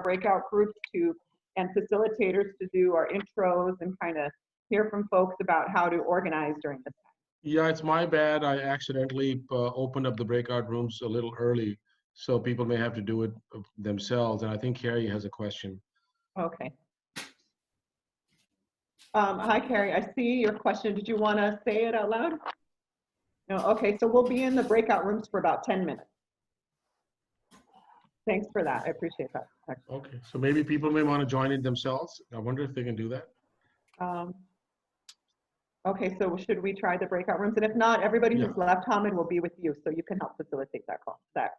breakout groups and facilitators to do our intros and kind of hear from folks about how to organize during this time. Yeah, it's my bad. I accidentally opened up the breakout rooms a little early, so people may have to do it themselves. And I think Carrie has a question. Okay. Hi, Carrie. I see your question. Did you want to say it out loud? No. Okay. So we'll be in the breakout rooms for about 10 minutes. Thanks for that. I appreciate that. Okay. So maybe people may want to join it themselves. I wonder if they can do that. Okay. So should we try the breakout rooms? And if not, everybody who's left, Hamid, will be with you, so you can help facilitate that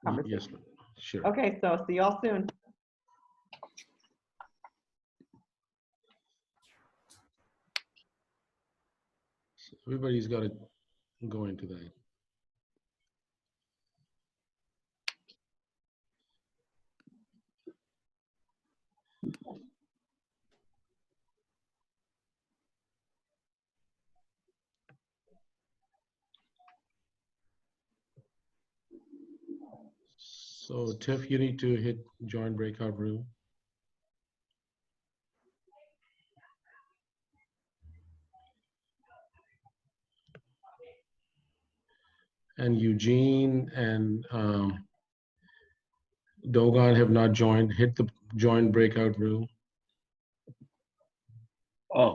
conversation. Yes, sure. Okay. So see y'all soon. Everybody's got to go into that. So Tiff, you need to hit join breakout room. And Eugene and Dogon have not joined. Hit the join breakout room. Oh.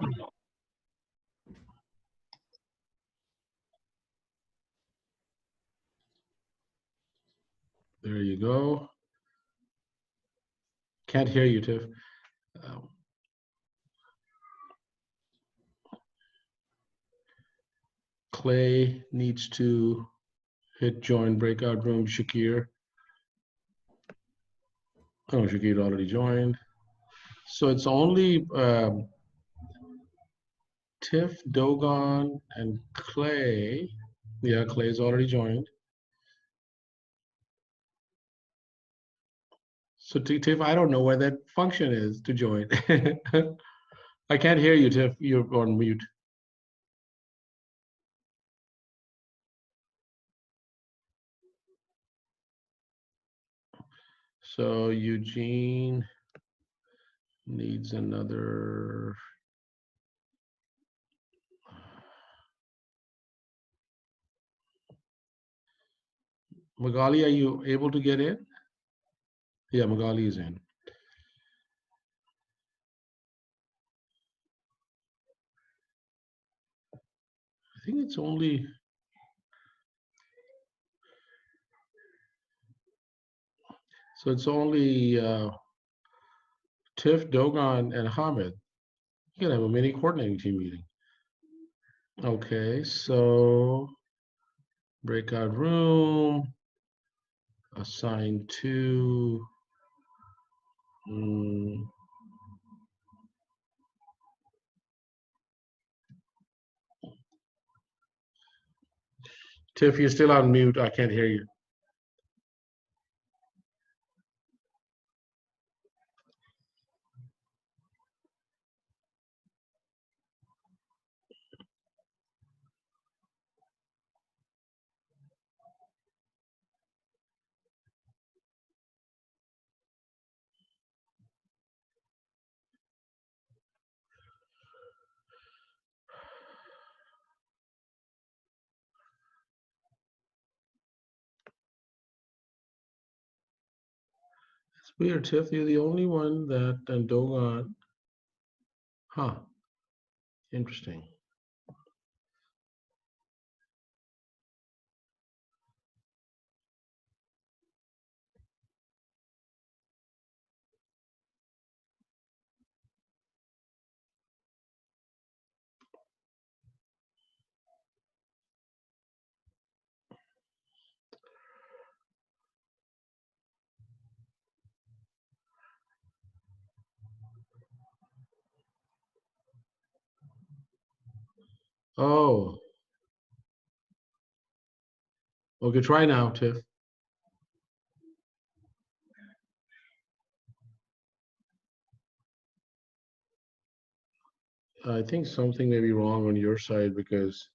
There you go. Can't hear you, Tiff. Clay needs to hit join breakout room. Shakir. Oh, Shakir already joined. So it's only Tiff, Dogon, and Clay. Yeah, Clay's already joined. So Tiff, I don't know where that function is to join. I can't hear you, Tiff. You're on mute. So Eugene needs another. Magali, are you able to get in? Yeah, Magali is in. I think it's only. So it's only Tiff, Dogon, and Hamid. You can have a mini coordinating team meeting. Okay, so breakout room, assign to. Tiff, you're still on mute. I can't hear you. It's weird, Tiff. You're the only one that Dogon. Huh. Interesting. Oh. Okay, try now, Tiff. I think something may be wrong on your side because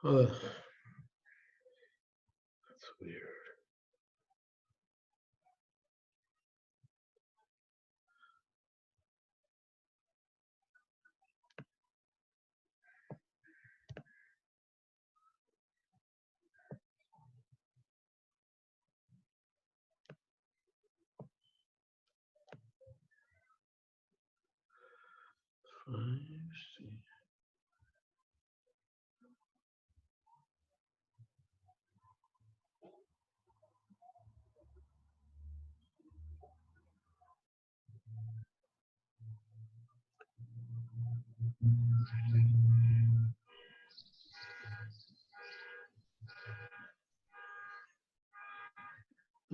That's weird.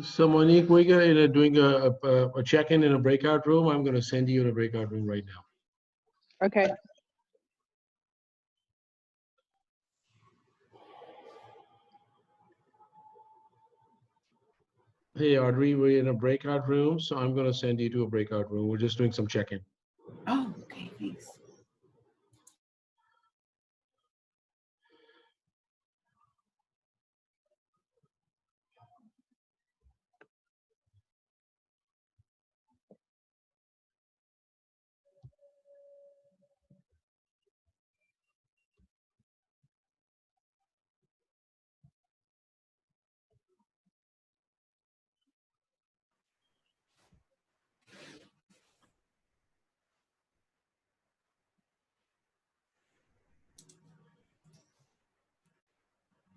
So Monique, we're gonna doing a check-in in a breakout room. I'm gonna send you in a breakout room right now. Okay. Hey Audrey, we're in a breakout room, so I'm gonna send you to a breakout room. We're just doing some check-in. Oh, okay, thanks.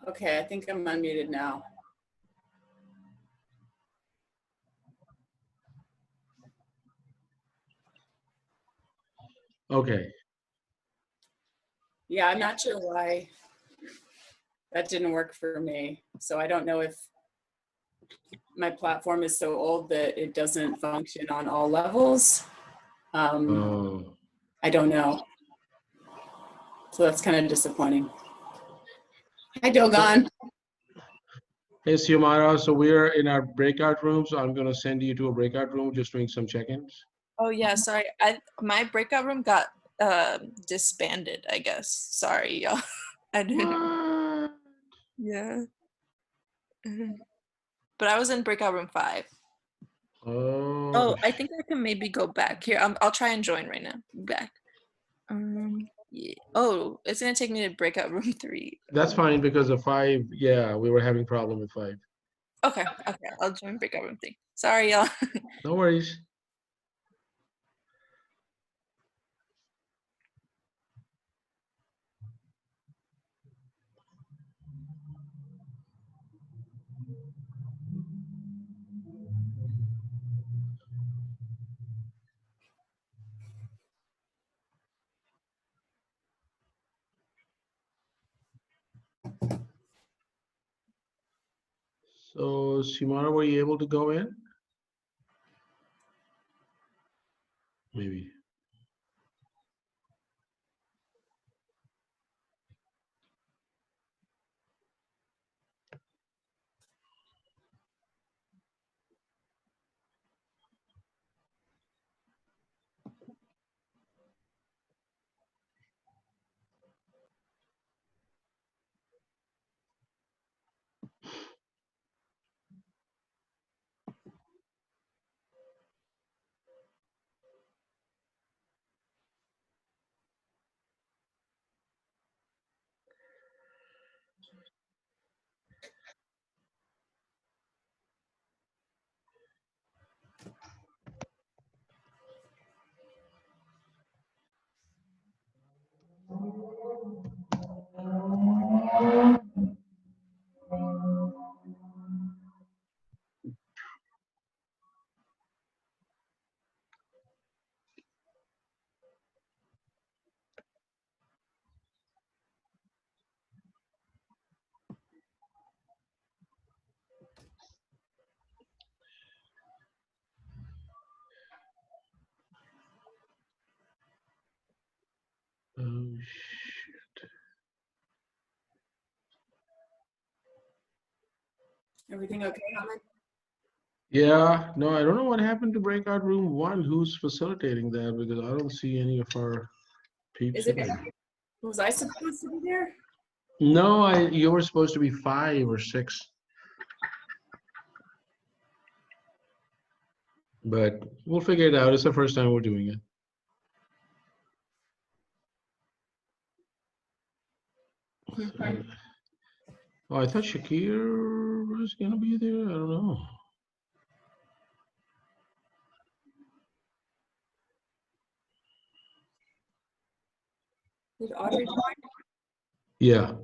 Okay, I think I'm unmuted now. Okay. Yeah, I'm not sure why that didn't work for me. So I don't know if my platform is so old that it doesn't function on all levels. Oh. I don't know. So that's kind of disappointing. Hi, Dogon. Hey Xiomara, so we're in our breakout room, so I'm gonna send you to a breakout room, just doing some check-ins. Oh yeah, sorry. My breakout room got disbanded, I guess. Sorry, y'all. I didn't. What? Yeah. But I was in breakout room 5. Oh, I think I can maybe go back here. I'll try and join right now. Back. Yeah. Oh, it's gonna take me to breakout room 3. That's fine because of 5, yeah, we were having problem with 5. Okay, I'll join breakout room 3. Sorry, y'all. No worries. So Xiomara, were you able to go in? Maybe. Oh shit. Everything okay? Yeah, no, I don't know what happened to breakout room 1. Who's facilitating that? Because I don't see any of our peeps Is it? in there. Was I supposed to be there? No, you were supposed to be 5 or 6. But we'll figure it out. It's the first time we're doing it. Oh, I thought Shakir was gonna be there. I don't know. Did Audrey join? Yeah.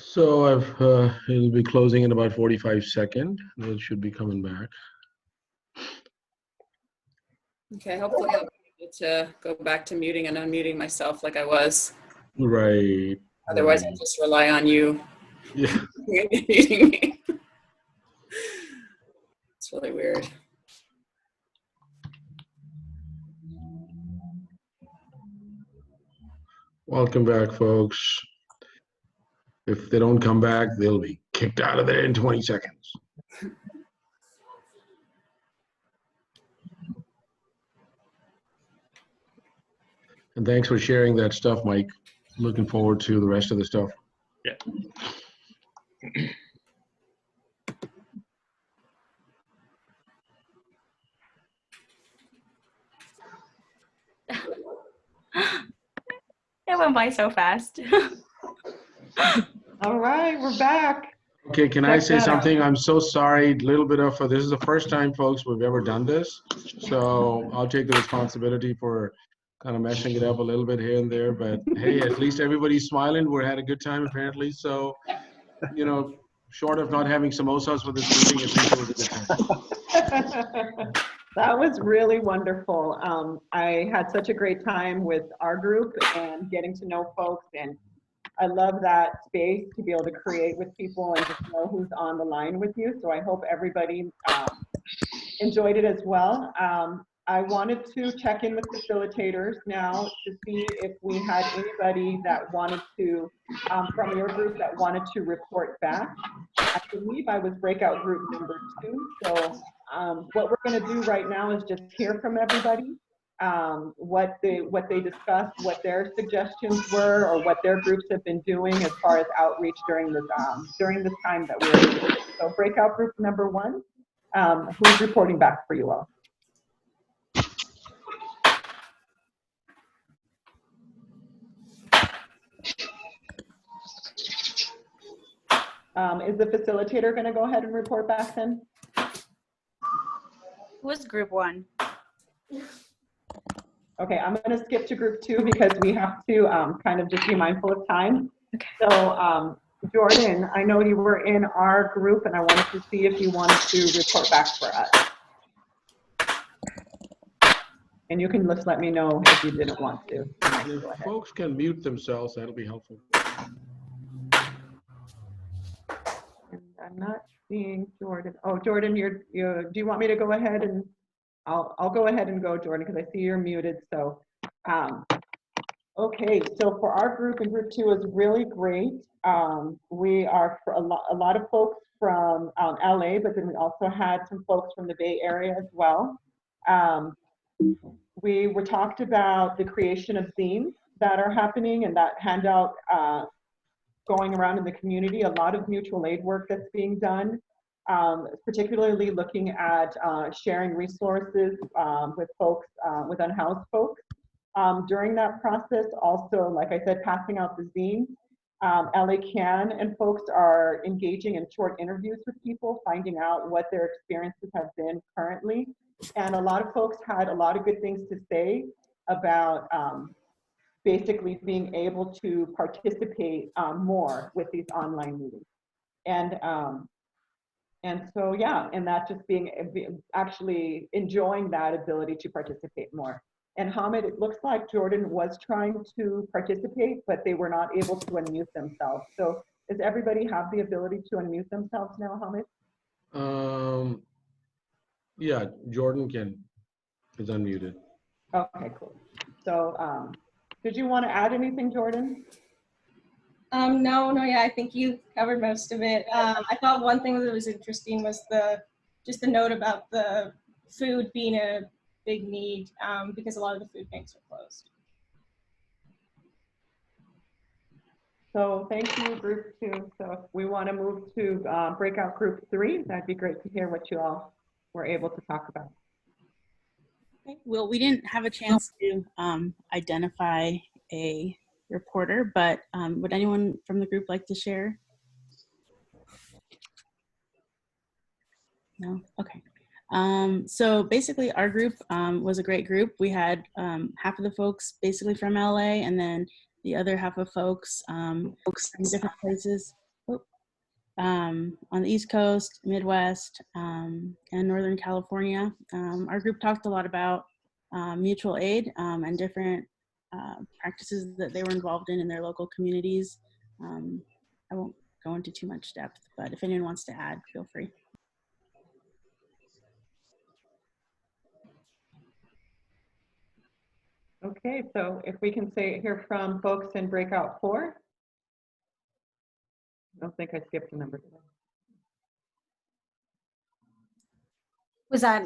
So it'll be closing in about 45 seconds. It should be coming back. Okay, hopefully I'll be able to go back to muting and unmuting myself like I was. Right. Otherwise, right. I'll just rely on you Yeah. muting me. It's really weird. Welcome back, folks. If they don't come back, they'll be kicked out of there in 20 seconds. And thanks for sharing that stuff, Mike. Looking forward to the rest of the stuff. Yeah. It went by so fast. All right, we're back. Okay, can I Check say that out. something? I'm so sorry. Little bit of this is the first time, folks, we've ever done this. So I'll take the responsibility for kind of messing it up a little bit here and there. But hey, at least everybody's smiling. We had a good time apparently. So, you know, short of not having samosas for this meeting, at least it was a good time. That was really wonderful. I had such a great time with our group and getting to know folks, and I love that space to be able to create with people and just know who's on the line with you. So I hope everybody enjoyed it as well. I wanted to check in with facilitators now to see if we had anybody that wanted to, from your group that wanted to report back. I believe I was breakout group number 2. So what we're going to do right now is just hear from everybody, what they discussed, what their suggestions were, or what their groups have been doing as far as outreach during this time that we're doing. So breakout group number 1, who's reporting back for you all? Is the facilitator going to go ahead and report back then? Who was group 1? Okay, I'm going to skip to group 2 because we have to kind of just be mindful of time. Okay. So, Jordan, I know you were in our group, and I wanted to see if you wanted to report back for us. And you can just let me know if you didn't want to. If folks can mute themselves, that'll be helpful. And I'm not seeing Jordan. Oh, Jordan, do you want me to go ahead and I'll go ahead and go, Jordan, because I see you're muted. So, okay. So for our group, and group 2 is really great. We are for a lot of folks from LA, but then we also had some folks from the Bay Area as well. We were talked about the creation of zines that are happening, and that handout going around in the community, a lot of mutual aid work that's being done, particularly looking at sharing resources with folks, with unhoused folks. During that process, also, like I said, passing out the zine. LA Can and folks are engaging in short interviews with people, finding out what their experiences have been currently. And a lot of folks had a lot of good things to say about basically being able to participate more with these online meetings. And so, yeah, and that just being actually enjoying that ability to participate more. And Hamid, it looks like Jordan was trying to participate, but they were not able to unmute themselves. So does everybody have the ability to unmute themselves now, Hamid? Yeah, Jordan is unmuted. Okay, cool. So did you want to add anything, Jordan? No, yeah, I think you covered most of it. I thought one thing that was interesting was just the note about the food being a big need because a lot of the food banks are closed. So thank you, group 2. So if we want to move to breakout group 3, that'd be great to hear what you all were able to talk about. Okay. Well, we didn't have a chance to identify a reporter, but would anyone from the group like to share? No? Okay. So basically our group was a great group. We had half of the folks basically from LA, and then the other half of folks from different places on the East Coast, Midwest, and Northern California. Our group talked a lot about mutual aid and different practices that they were involved in their local communities. I won't go into too much depth, but if anyone wants to add, feel free. Okay, so if we can hear from folks in breakout 4. I don't think I skipped a number today. Was that,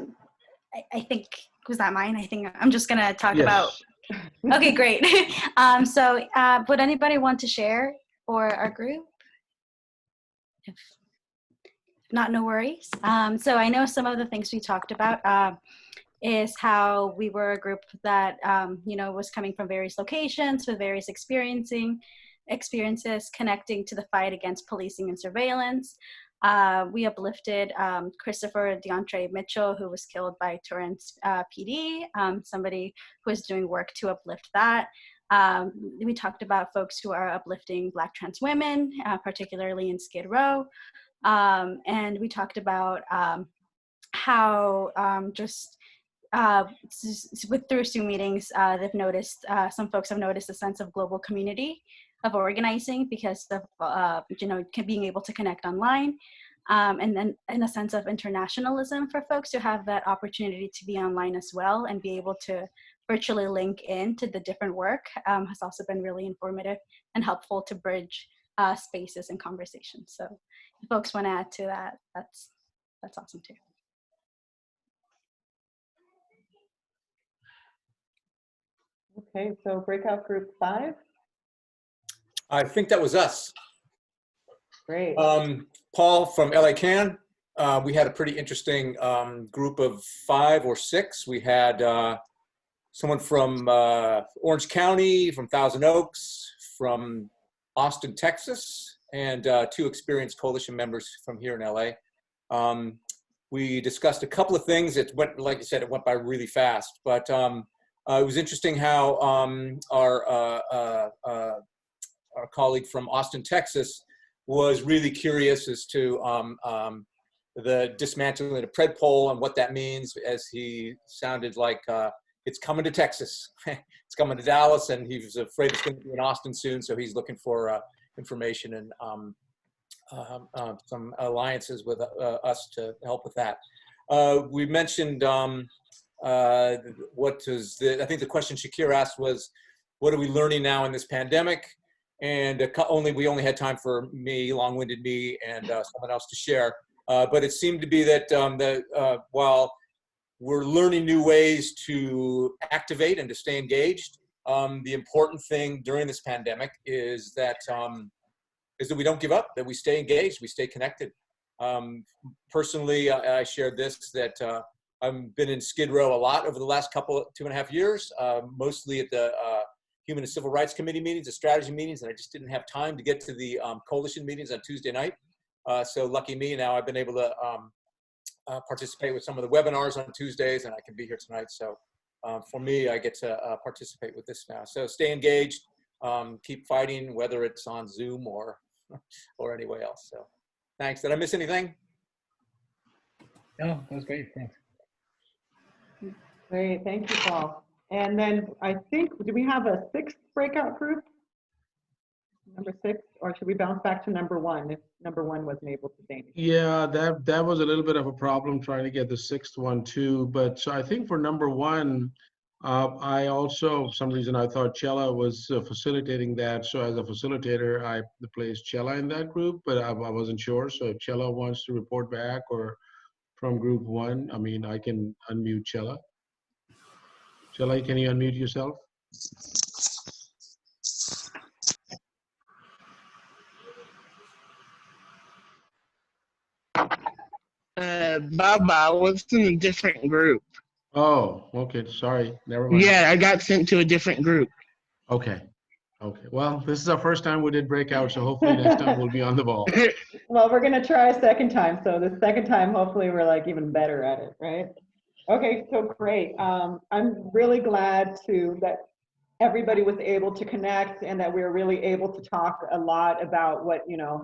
I think, was that mine? I think I'm just gonna talk Yes. about, okay, great. So would anybody want to share for our group? If not, no worries. So I know some of the things we talked about is how we were a group that, was coming from various locations with various experiences connecting to the fight against policing and surveillance. We uplifted Christopher DeAndre Mitchell, who was killed by Torrance PD, somebody who is doing work to uplift that. We talked about folks who are uplifting Black trans women, particularly in Skid Row. And we talked about how through Zoom meetings, they've noticed, some folks have noticed a sense of global community of organizing because of, being able to connect online. And then in a sense of internationalism for folks to have that opportunity to be online as well and be able to virtually link into the different work has also been really informative and helpful to bridge spaces and conversations. So if folks want to add to that, that's awesome too. Okay, so breakout group 5. I think that was us. Great. Paul from LA Can. We had a pretty interesting group of 5 or 6. We had someone from Orange County, from Thousand Oaks, from Austin, Texas, and 2 experienced coalition members from here in LA. We discussed a couple of things. It went, like you said, it went by really fast, but it was interesting how our colleague from Austin, Texas, was really curious as to the dismantling of the Pred poll and what that means, as he sounded like it's coming to Texas, it's coming to Dallas, and he was afraid it's going to be in Austin soon, so he's looking for information and some alliances with us to help with that. We mentioned I think the question Shakir asked was, what are we learning now in this pandemic? And we only had time for me, long-winded me, and someone else to share. But it seemed to be that while we're learning new ways to activate and to stay engaged, the important thing during this pandemic is that we don't give up, that we stay engaged, we stay connected. Personally, I shared this, that I've been in Skid Row a lot over the last 2.5 years, mostly at the Human and Civil Rights Committee meetings, the strategy meetings, and I just didn't have time to get to the coalition meetings on Tuesday night. So lucky me, now I've been able to participate with some of the webinars on Tuesdays, and I can be here tonight. So for me, I get to participate with this now. So stay engaged, keep fighting, whether it's on Zoom or anywhere else. So thanks. Did I miss anything? No, that was great. Thanks. Great, thank you, Paul. And then I think, do we have a 6th breakout group? Number 6, or should we bounce back to number 1 if number 1 wasn't able to say anything? Yeah, that was a little bit of a problem trying to get the 6th one too. But so I think for number 1, I also, for some reason, I thought Chella was facilitating that. So as a facilitator, I placed Chella in that group, but I wasn't sure. So if Chella wants to report back or from group 1, I mean, I can unmute Chella. Chella, can you unmute yourself? Baba was in a different group. Oh, okay. Sorry. Never mind. Yeah, I got sent to a different group. Okay. Okay. Well, this is our first time we did breakout, so hopefully next time we'll be on the ball. Well, we're going to try a second time. So the second time, hopefully we're like even better at it, right? Okay, so great. I'm really glad that everybody was able to connect and that we were really able to talk a lot about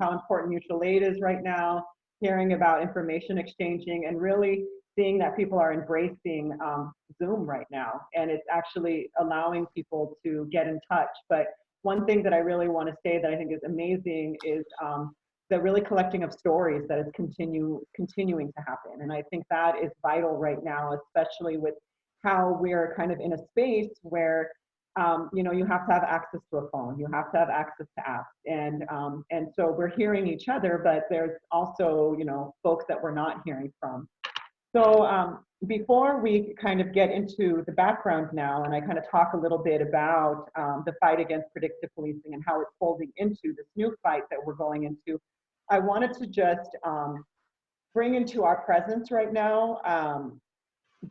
how important mutual aid is right now, hearing about information exchanging, and really seeing that people are embracing Zoom right now. And it's actually allowing people to get in touch. But one thing that I really want to say that I think is amazing is the really collecting of stories that is continuing to happen. And I think that is vital right now, especially with how we're kind of in a space where you have to have access to a phone, you have to have access to apps, and so we're hearing each other, but there's also folks that we're not hearing from. So before we kind of get into the background now, and I kind of talk a little bit about the fight against predictive policing and how it's folding into this new fight that we're going into, I wanted to just bring into our presence right now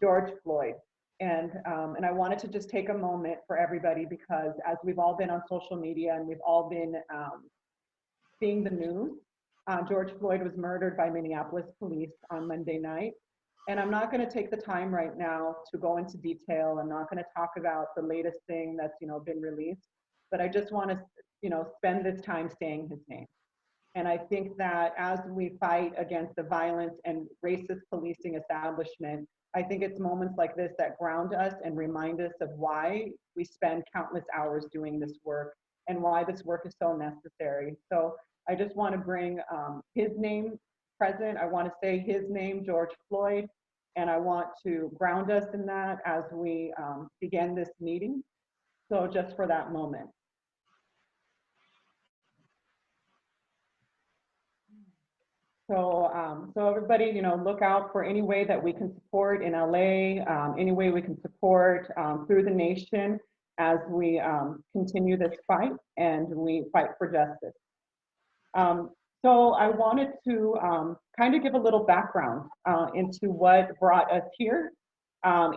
George Floyd. And I wanted to just take a moment for everybody, because as we've all been on social media and we've all been seeing the news, George Floyd was murdered by Minneapolis police on Monday night. And I'm not going to take the time right now to go into detail. I'm not going to talk about the latest thing that's been released, but I just want to spend this time saying his name. And I think that as we fight against the violence and racist policing establishment, I think it's moments like this that ground us and remind us of why we spend countless hours doing this work and why this work is so necessary. So I just want to bring his name present. I want to say his name, George Floyd, and I want to ground us in that as we begin this meeting. So just for that moment. So everybody, look out for any way that we can support in LA, any way we can support through the nation as we continue this fight and we fight for justice. So I wanted to kind of give a little background into what brought us here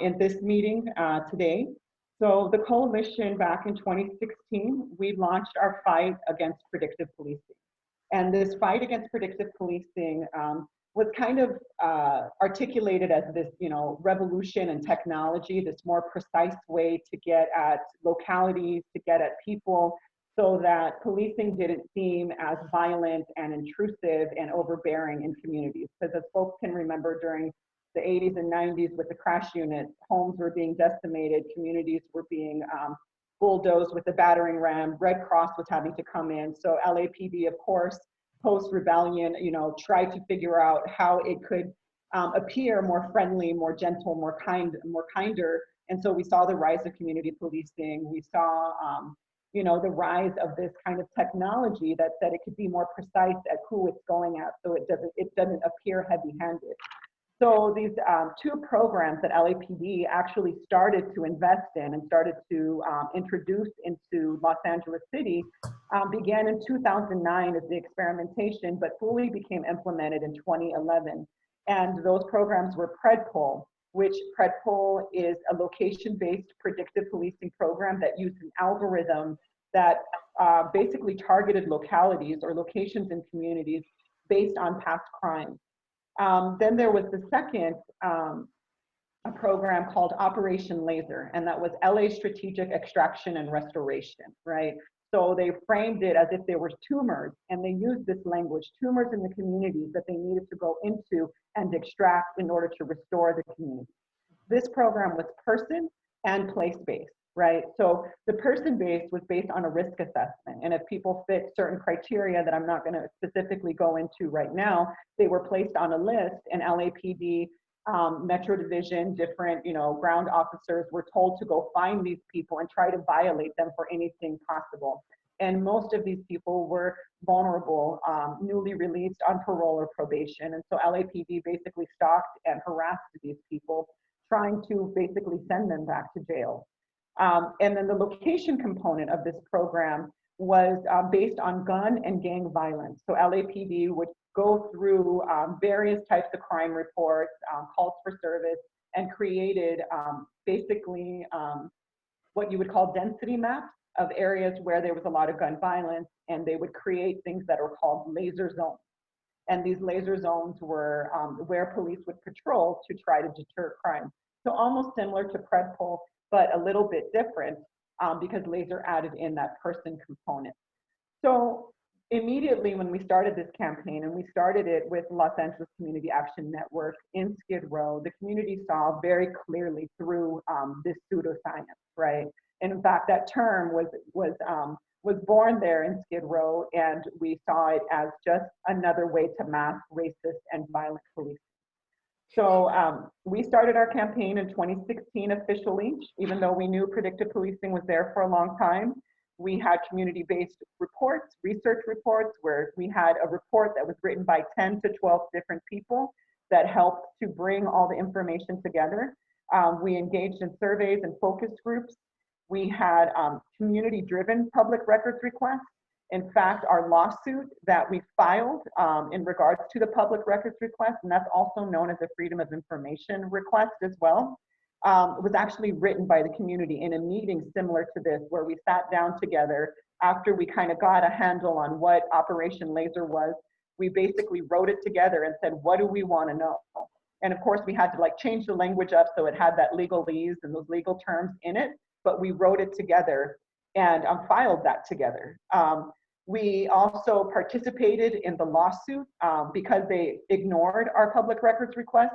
in this meeting today. So the coalition back in 2016, we launched our fight against predictive policing. And this fight against predictive policing was kind of articulated as this, revolution in technology, this more precise way to get at localities, to get at people, so that policing didn't seem as violent and intrusive and overbearing in communities. Because as folks can remember, during the 80s and 90s with the crash units, homes were being decimated, communities were being bulldozed with the battering ram, Red Cross was having to come in. So LAPD, of course, post-rebellion, tried to figure out how it could appear more friendly, more gentle, more kinder. And so we saw the rise of community policing. We saw the rise of this kind of technology that said it could be more precise at who it's going at, so it doesn't appear heavy-handed. So these two programs that LAPD actually started to invest in and started to introduce into Los Angeles City began in 2009 as the experimentation, but fully became implemented in 2011. And those programs were PredPol, which PredPol is a location-based predictive policing program that used an algorithm that basically targeted localities or locations in communities based on past crimes. Then there was the second a program called Operation Laser, and that was LA Strategic Extraction and Restoration, right? So they framed it as if there were tumors, and they used this language, tumors in the communities that they needed to go into and extract in order to restore the community. This program was person and place-based, right? So the person-based was based on a risk assessment, and if people fit certain criteria that I'm not going to specifically go into right now, they were placed on a list, and LAPD, Metro Division, different, ground officers were told to go find these people and try to violate them for anything possible. And most of these people were vulnerable, newly released on parole or probation. And so LAPD basically stalked and harassed these people, trying to basically send them back to jail. And then the location component of this program was based on gun and gang violence. So LAPD would go through various types of crime reports, calls for service, and created basically what you would call density maps of areas where there was a lot of gun violence, and they would create things that are called laser zones. And these laser zones were where police would patrol to try to deter crime. So almost similar to PredPol, but a little bit different because laser added in that person component. So immediately when we started this campaign, and we started it with Los Angeles Community Action Network in Skid Row, the community saw very clearly through this pseudoscience, right? And in fact, that term was born there in Skid Row, and we saw it as just another way to mask racist and violent policing. So we started our campaign in 2016 officially, even though we knew predictive policing was there for a long time. We had community-based reports, research reports, where we had a report that was written by 10 to 12 different people that helped to bring all the information together. We engaged in surveys and focus groups. We had community-driven public records requests. In fact, our lawsuit that we filed in regards to the public records request, and that's also known as a Freedom of Information request as well, was actually written by the community in a meeting similar to this, where we sat down together after we kind of got a handle on what Operation Laser was. We basically wrote it together and said, what do we want to know? And of course, we had to change the language up so it had that legalese and those legal terms in it, but we wrote it together and filed that together. We also participated in the lawsuit because they ignored our public records request.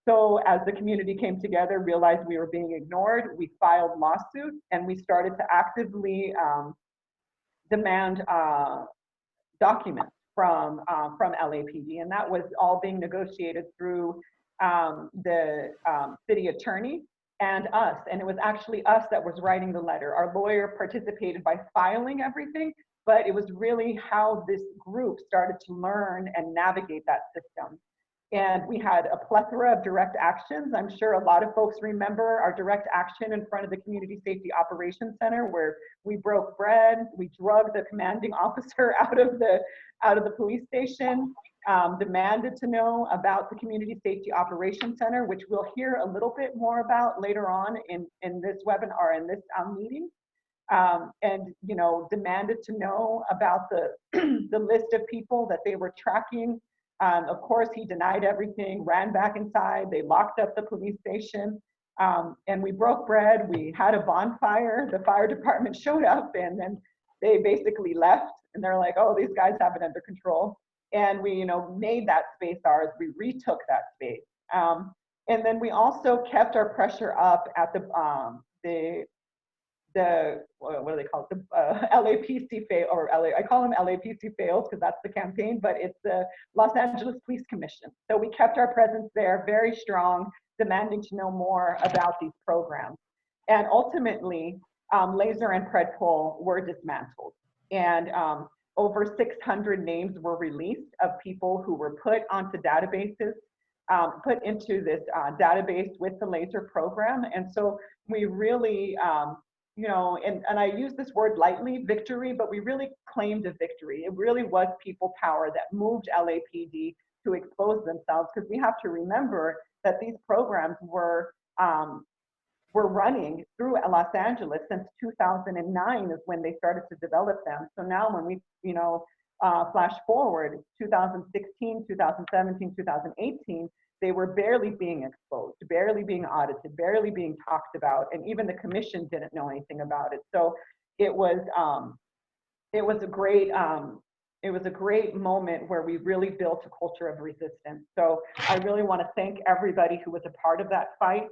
So as the community came together, realized we were being ignored, we filed lawsuit, and we started to actively demand documents from LAPD, and that was all being negotiated through the city attorney and us, and it was actually us that was writing the letter. Our lawyer participated by filing everything, but it was really how this group started to learn and navigate that system. And we had a plethora of direct actions. I'm sure a lot of folks remember our direct action in front of the Community Safety Operations Center, where we broke bread, we drugged the commanding officer out of the police station, demanded to know about the Community Safety Operations Center, which we'll hear a little bit more about later on in this webinar, in this meeting. and, you know, demanded to know about the, the list of people that they were tracking. Of course, he denied everything, ran back inside. They locked up the police station. And we broke bread. We had a bonfire. The fire department showed up, and then they basically left. And they're like, oh, these guys have it under control. And we, you know, made that space ours. We retook that space. And then we also kept our pressure up at the what do they call it? The LAPC fail, or LA, I call them LAPC fails because that's the campaign, but it's the Los Angeles Police Commission. So we kept our presence there very strong, demanding to know more about these programs. And ultimately, Laser and Predpol were dismantled. And over 600 names were released of people who were put onto databases, put into this database with the Laser program. And so we really, you know, and I use this word lightly, victory, but we really claimed a victory. It really was people power that moved LAPD to expose themselves, because we have to remember that these programs were running through Los Angeles since 2009 is when they started to develop them. So now when we, you know, flash forward 2016, 2017, 2018, they were barely being exposed, barely being audited, barely being talked about, and even the commission didn't know anything about it. So it was a great moment where we really built a culture of resistance. So I really want to thank everybody who was a part of that fight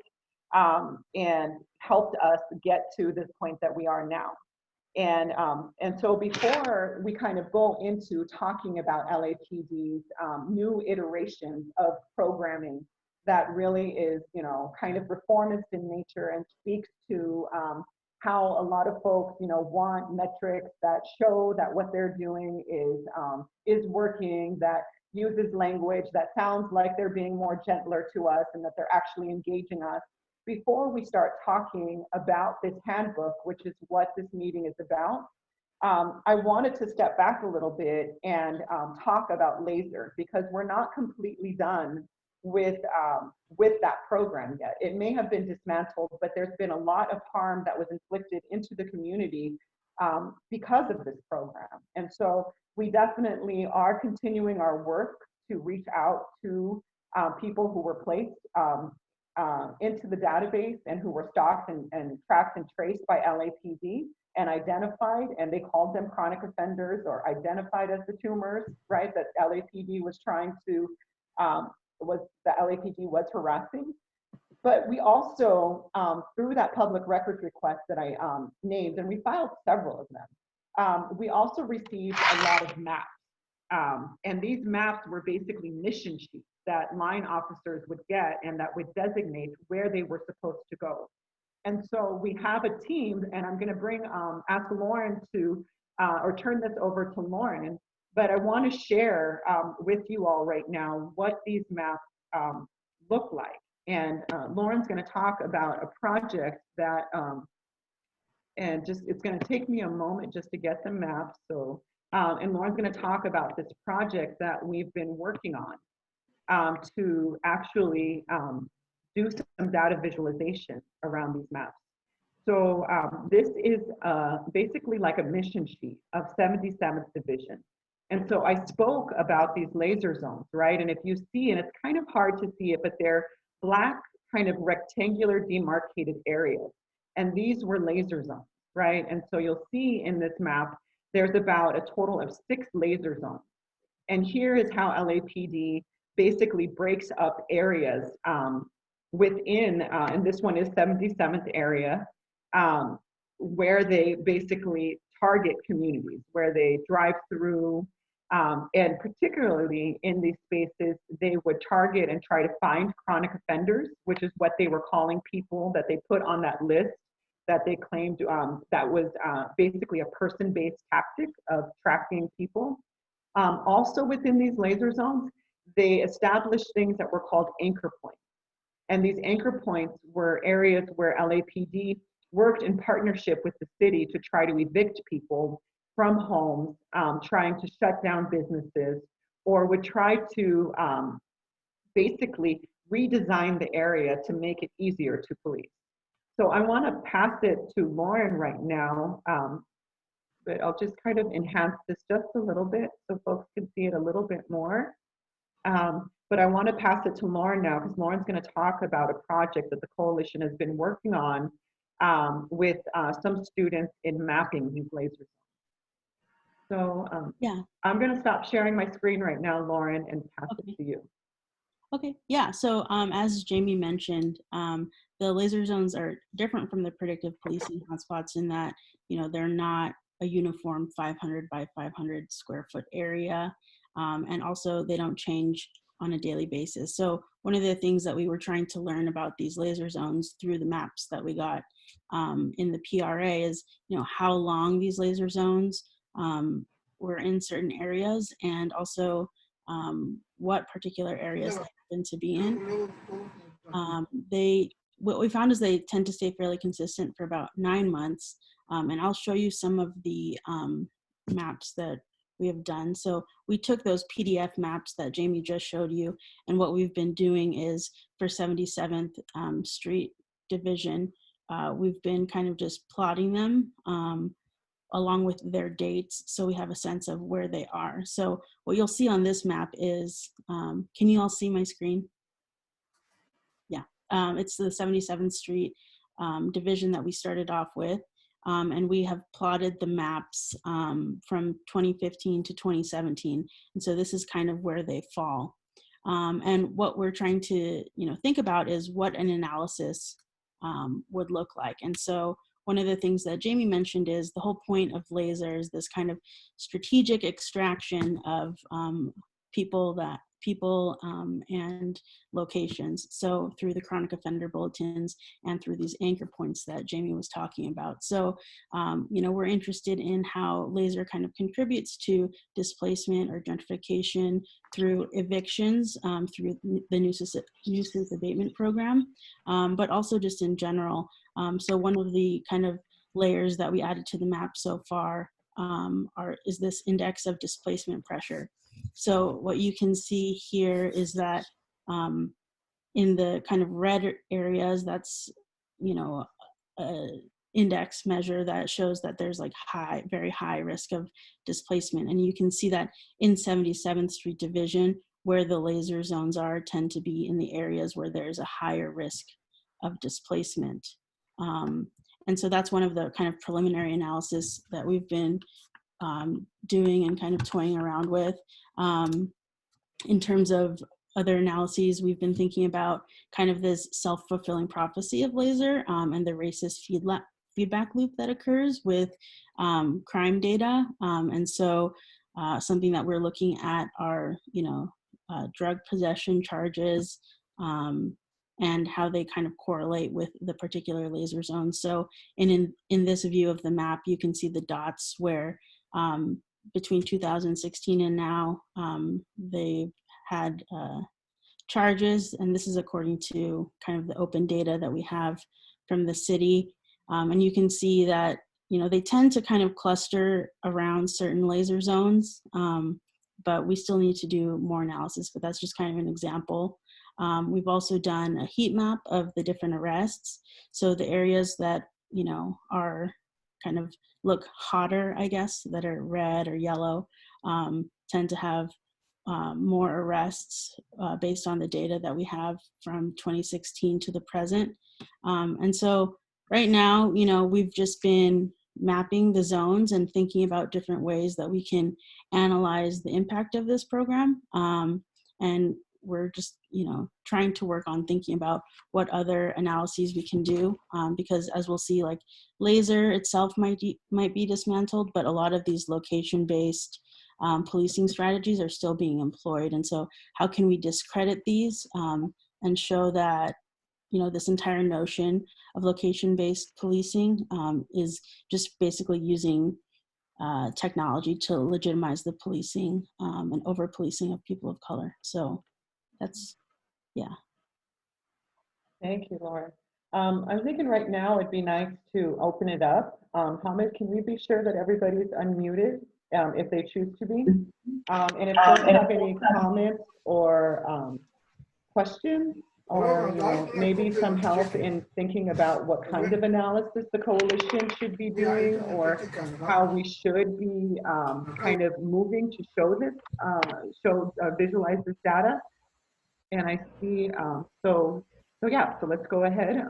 and helped us get to this point that we are now. And so before we kind of go into talking about LAPD's new iterations of programming that really is, you know, kind of reformist in nature and speaks to how a lot of folks, you know, want metrics that show that what they're doing is working, that uses language that sounds like they're being more gentler to us and that they're actually engaging us. Before we start talking about this handbook, which is what this meeting is about, I wanted to step back a little bit and talk about Laser, because we're not completely done with that program yet. It may have been dismantled, but there's been a lot of harm that was inflicted into the community because of this program. And so we definitely are continuing our work to reach out to people who were placed into the database and who were stalked and tracked and traced by LAPD and identified, and they called them chronic offenders or identified as the tumors, right, that LAPD was trying to, LAPD was harassing. But we also, through that public records request that I named, and we filed several of them, we also received a lot of maps. And these maps were basically mission sheets that line officers would get and that would designate where they were supposed to go. And so we have a team, and I'm going to ask Lauren to, or turn this over to Lauren, but I want to share with you all right now what these maps look like. And Lauren's going to talk about a project that, and just, it's going to take me a moment just to get the map. So, and Lauren's going to talk about this project that we've been working on to actually do some data visualization around these maps. So this is basically like a mission sheet of 77th Division. And so I spoke about these laser zones, right? And if you see, and it's kind of hard to see it, but they're black kind of rectangular demarcated areas. And these were laser zones, right? And so you'll see in this map, there's about a total of 6 laser zones. And here is how LAPD basically breaks up areas within, and this one is 77th area, where they basically target communities, where they drive through, and particularly in these spaces, they would target and try to find chronic offenders, which is what they were calling people that they put on that list that they claimed that was basically a person-based tactic of tracking people. Also within these laser zones, they established things that were called anchor points. And these anchor points were areas where LAPD worked in partnership with the city to try to evict people from homes, trying to shut down businesses, or would try to basically redesign the area to make it easier to police. So I want to pass it to Lauren right now, but I'll just kind of enhance this just a little bit so folks can see it a little bit more. But I want to pass it to Lauren now because Lauren's going to talk about a project that the coalition has been working on with some students in mapping these laser zones. So Yeah. I'm going to stop sharing my screen right now, Lauren, and pass Okay. it to you. Okay, yeah, so as Jamie mentioned, the laser zones are different from the predictive policing hotspots in that, you know, they're not a uniform 500 by 500 square foot area, and also they don't change on a daily basis. So one of the things that we were trying to learn about these laser zones through the maps that we got in the PRA is, you know, how long these laser zones were in certain areas, and also what particular areas they happen to be in. What we found is they tend to stay fairly consistent for about 9 months. And I'll show you some of the maps that we have done. So we took those PDF maps that Jamie just showed you, and what we've been doing is for 77th Street Division, we've been kind of just plotting them along with their dates, so we have a sense of where they are. So what you'll see on this map is, can you all see my screen? Yeah, it's the 77th Street division that we started off with. And we have plotted the maps from 2015 to 2017. And so this is kind of where they fall. And what we're trying to, you know, think about is what an analysis would look like. And so one of the things that Jamie mentioned is the whole point of lasers, this kind of strategic extraction of people and locations. So through the chronic offender bulletins and through these anchor points that Jamie was talking about. So, you know, we're interested in how laser kind of contributes to displacement or gentrification through evictions, through the nuisance abatement program, but also just in general. So one of the kind of layers that we added to the map so far is this index of displacement pressure. So what you can see here is that in the kind of red areas, that's, you know, an index measure that shows that there's like very high risk of displacement. And you can see that in 77th Street Division, where the laser zones are, tend to be in the areas where there's a higher risk of displacement. And so that's one of the kind of preliminary analysis that we've been doing and kind of toying around with. In terms of other analyses, we've been thinking about kind of this self-fulfilling prophecy of laser and the racist feedback loop that occurs with crime data. And so something that we're looking at are, you know, drug possession charges, and how they kind of correlate with the particular laser zone. So in this view of the map, you can see the dots where between 2016 and now, they've had charges, and this is according to kind of the open data that we have from the city. And you can see that, you know, they tend to kind of cluster around certain laser zones, but we still need to do more analysis, but that's just kind of an example. We've also done a heat map of the different arrests. So the areas that, you know, are kind of look hotter, I guess, that are red or yellow, tend to have more arrests based on the data that we have from 2016 to the present. And so right now, you know, we've just been mapping the zones and thinking about different ways that we can analyze the impact of this program. And we're just, you know, trying to work on thinking about what other analyses we can do, because as we'll see, like laser itself might be dismantled, but a lot of these location-based policing strategies are still being employed. And so how can we discredit these and show that, you know, this entire notion of location-based policing is just basically using technology to legitimize the policing and over-policing of people of color. So that's, yeah. Thank you, Lauren. I'm thinking right now it'd be nice to open it up. Hamid, can we be sure that everybody's unmuted if they choose to be? And if folks have any comments or questions, or maybe some help in thinking about what kind of analysis the coalition should be doing, or how we should be kind of moving to show this, visualize this data. And I see, so yeah, so let's go ahead.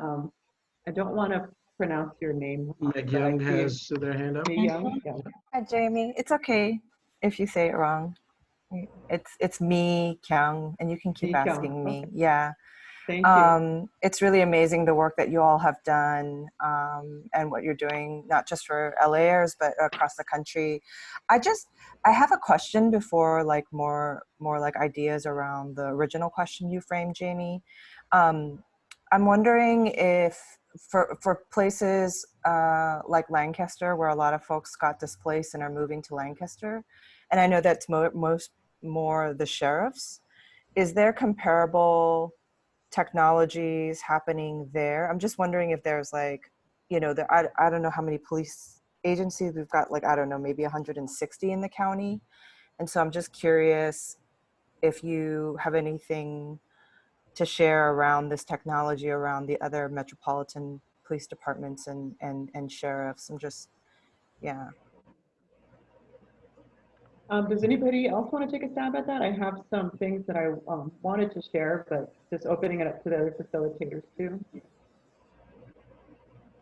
I don't want to pronounce your name. Meg Young has their hand up. Young. Yeah. Hi, Jamie. It's okay if you say it wrong. It's me, Kyung, and you can keep asking me. Okay. Yeah. Thank you. It's really amazing the work that you all have done, and what you're doing, not just for LAers, but across the country. I have a question before, like more like ideas around the original question you framed, Jamie. I'm wondering if for places like Lancaster, where a lot of folks got displaced and are moving to Lancaster, and I know that's more the sheriffs, is there comparable technologies happening there? I'm just wondering if there's like, I don't know how many police agencies we've got, like, I don't know, maybe 160 in the county. And so I'm just curious if you have anything to share around this technology around the other metropolitan police departments and sheriffs. I'm just, yeah. Does anybody else want to take a stab at that? I have some things that I wanted to share, but just opening it up to the other facilitators too.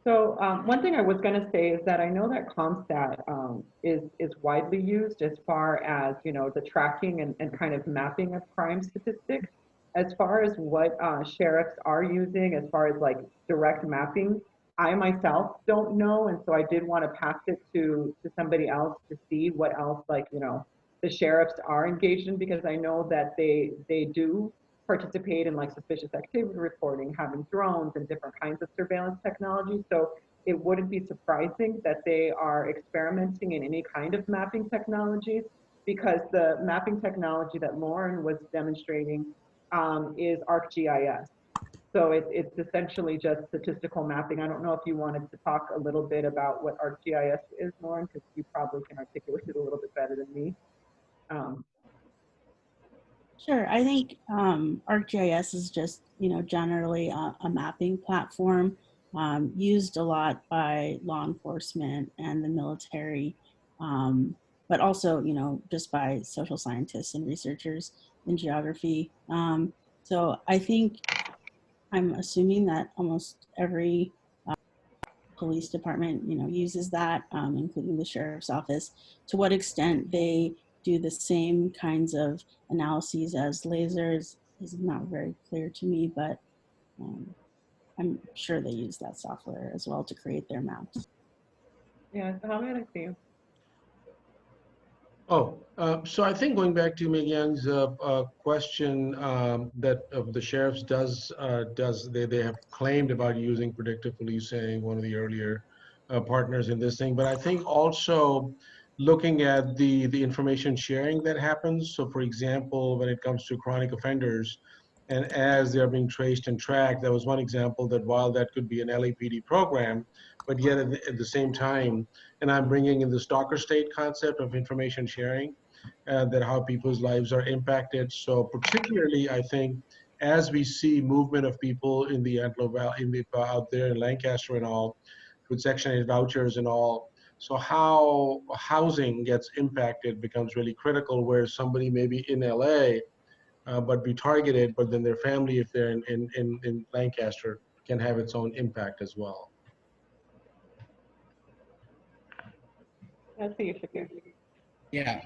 So one thing I was going to say is that I know that CompStat is widely used as far as, the tracking and kind of mapping of crime statistics. As far as what sheriffs are using, as far as like direct mapping, I myself don't know, and so I did want to pass it to somebody else to see what else, like, the sheriffs are engaged in, because I know that they do participate in like suspicious activity reporting, having drones and different kinds of surveillance technology. So it wouldn't be surprising that they are experimenting in any kind of mapping technologies, because the mapping technology that Lauren was demonstrating is ArcGIS. So it's essentially just statistical mapping. I don't know if you wanted to talk a little bit about what ArcGIS is, Lauren, because you probably can articulate it a little bit better than me. Sure. I think ArcGIS is just, generally a mapping platform used a lot by law enforcement and the military, but also, just by social scientists and researchers in geography. So I think I'm assuming that almost every police department, uses that, including the sheriff's office. To what extent they do the same kinds of analyses as lasers is not very clear to me, but I'm sure they use that software as well to create their maps. Yeah, so how may I see you? So I think going back to Meg Young's question, that of the sheriffs they have claimed about using predictive policing, one of the earlier partners in this thing, but I think also looking at the information sharing that happens. So for example, when it comes to chronic offenders, and as they're being traced and tracked, that was one example that while that could be an LAPD program, but yet at the same time, and I'm bringing in the stalker state concept of information sharing, that how people's lives are impacted. So particularly, I think, as we see movement of people in the Antelope Valley, out there in Lancaster and all, with Section 8 vouchers and all, so how housing gets impacted becomes really critical, where somebody maybe in LA, but be targeted, but then their family, if they're in Lancaster, can have its own impact as well. Let's see you, Shakir. Yeah,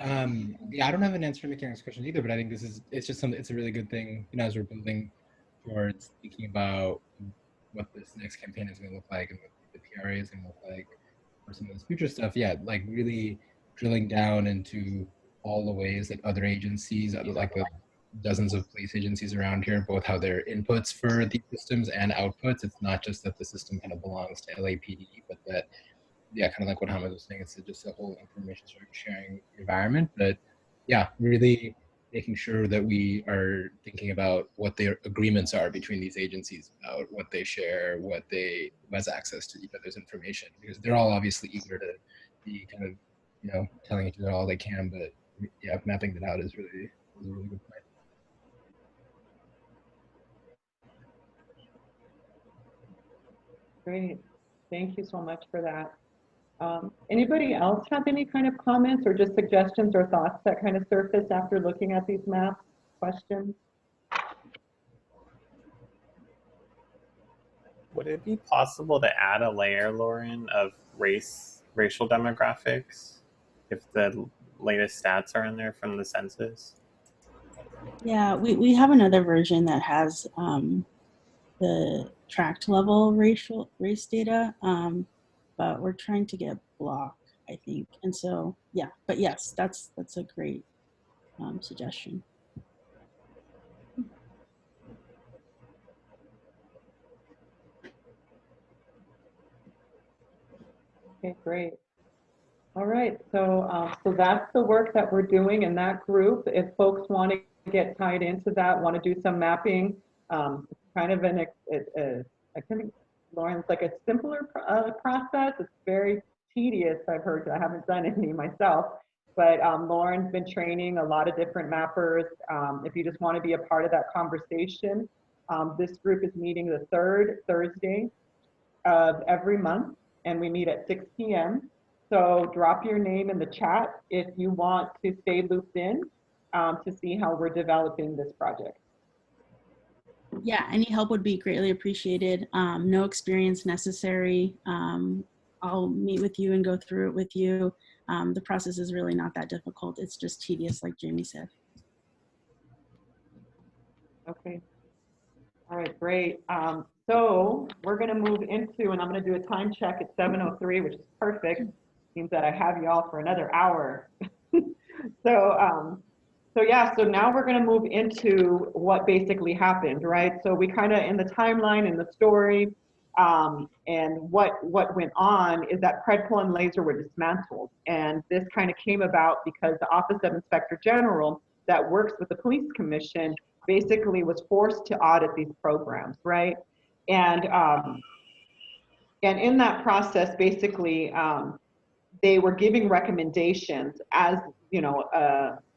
I don't have an answer to McKinnon's question either, but I think it's just something, it's a really good thing, as we're building towards thinking about what this next campaign is going to look like and what the PRA is going to look like for some of this future stuff. Yeah, like really drilling down into all the ways that other agencies, like the dozens of police agencies around here, both how their inputs for these systems and outputs. It's not just that the system kind of belongs to LAPD, but that, yeah, kind of like what Hamid was saying, it's just a whole information sharing environment. But yeah, really making sure that we are thinking about what their agreements are between these agencies about what they share, who has access to each other's information, because they're all obviously eager to be kind of, telling each other all they can, but yeah, mapping that out is a really good point. Great. Thank you so much for that. Anybody else have any kind of comments or just suggestions or thoughts that kind of surface after looking at these maps? Questions? Would it be possible to add a layer, Lauren, of racial demographics if the latest stats are in there from the census? Yeah, we have another version that has the tract level race data, but we're trying to get block, I think. And so, yeah, but yes, that's a great suggestion. Okay, great. All right, so that's the work that we're doing in that group. If folks want to get tied into that, want to do some mapping, kind of I think, Lauren, it's like a simpler process. It's very tedious, I've heard. I haven't done any myself, but Lauren's been training a lot of different mappers. If you just want to be a part of that conversation, this group is meeting the third Thursday of every month, and we meet at 6 p.m. So drop your name in the chat if you want to stay looped in to see how we're developing this project. Yeah, any help would be greatly appreciated. No experience necessary. I'll meet with you and go through it with you. The process is really not that difficult. It's just tedious, like Jamie said. Okay. All right, great. So we're going to move into, and I'm going to do a time check at 7:03, which is perfect. Means that I have you all for another hour. So yeah, so now we're going to move into what basically happened, right? So we kind of, in the timeline, in the story, and what went on is that Predpol and Laser were dismantled. And this kind of came about because the Office of Inspector General that works with the Police Commission basically was forced to audit these programs, right? And in that process, basically, they were giving recommendations as, you know,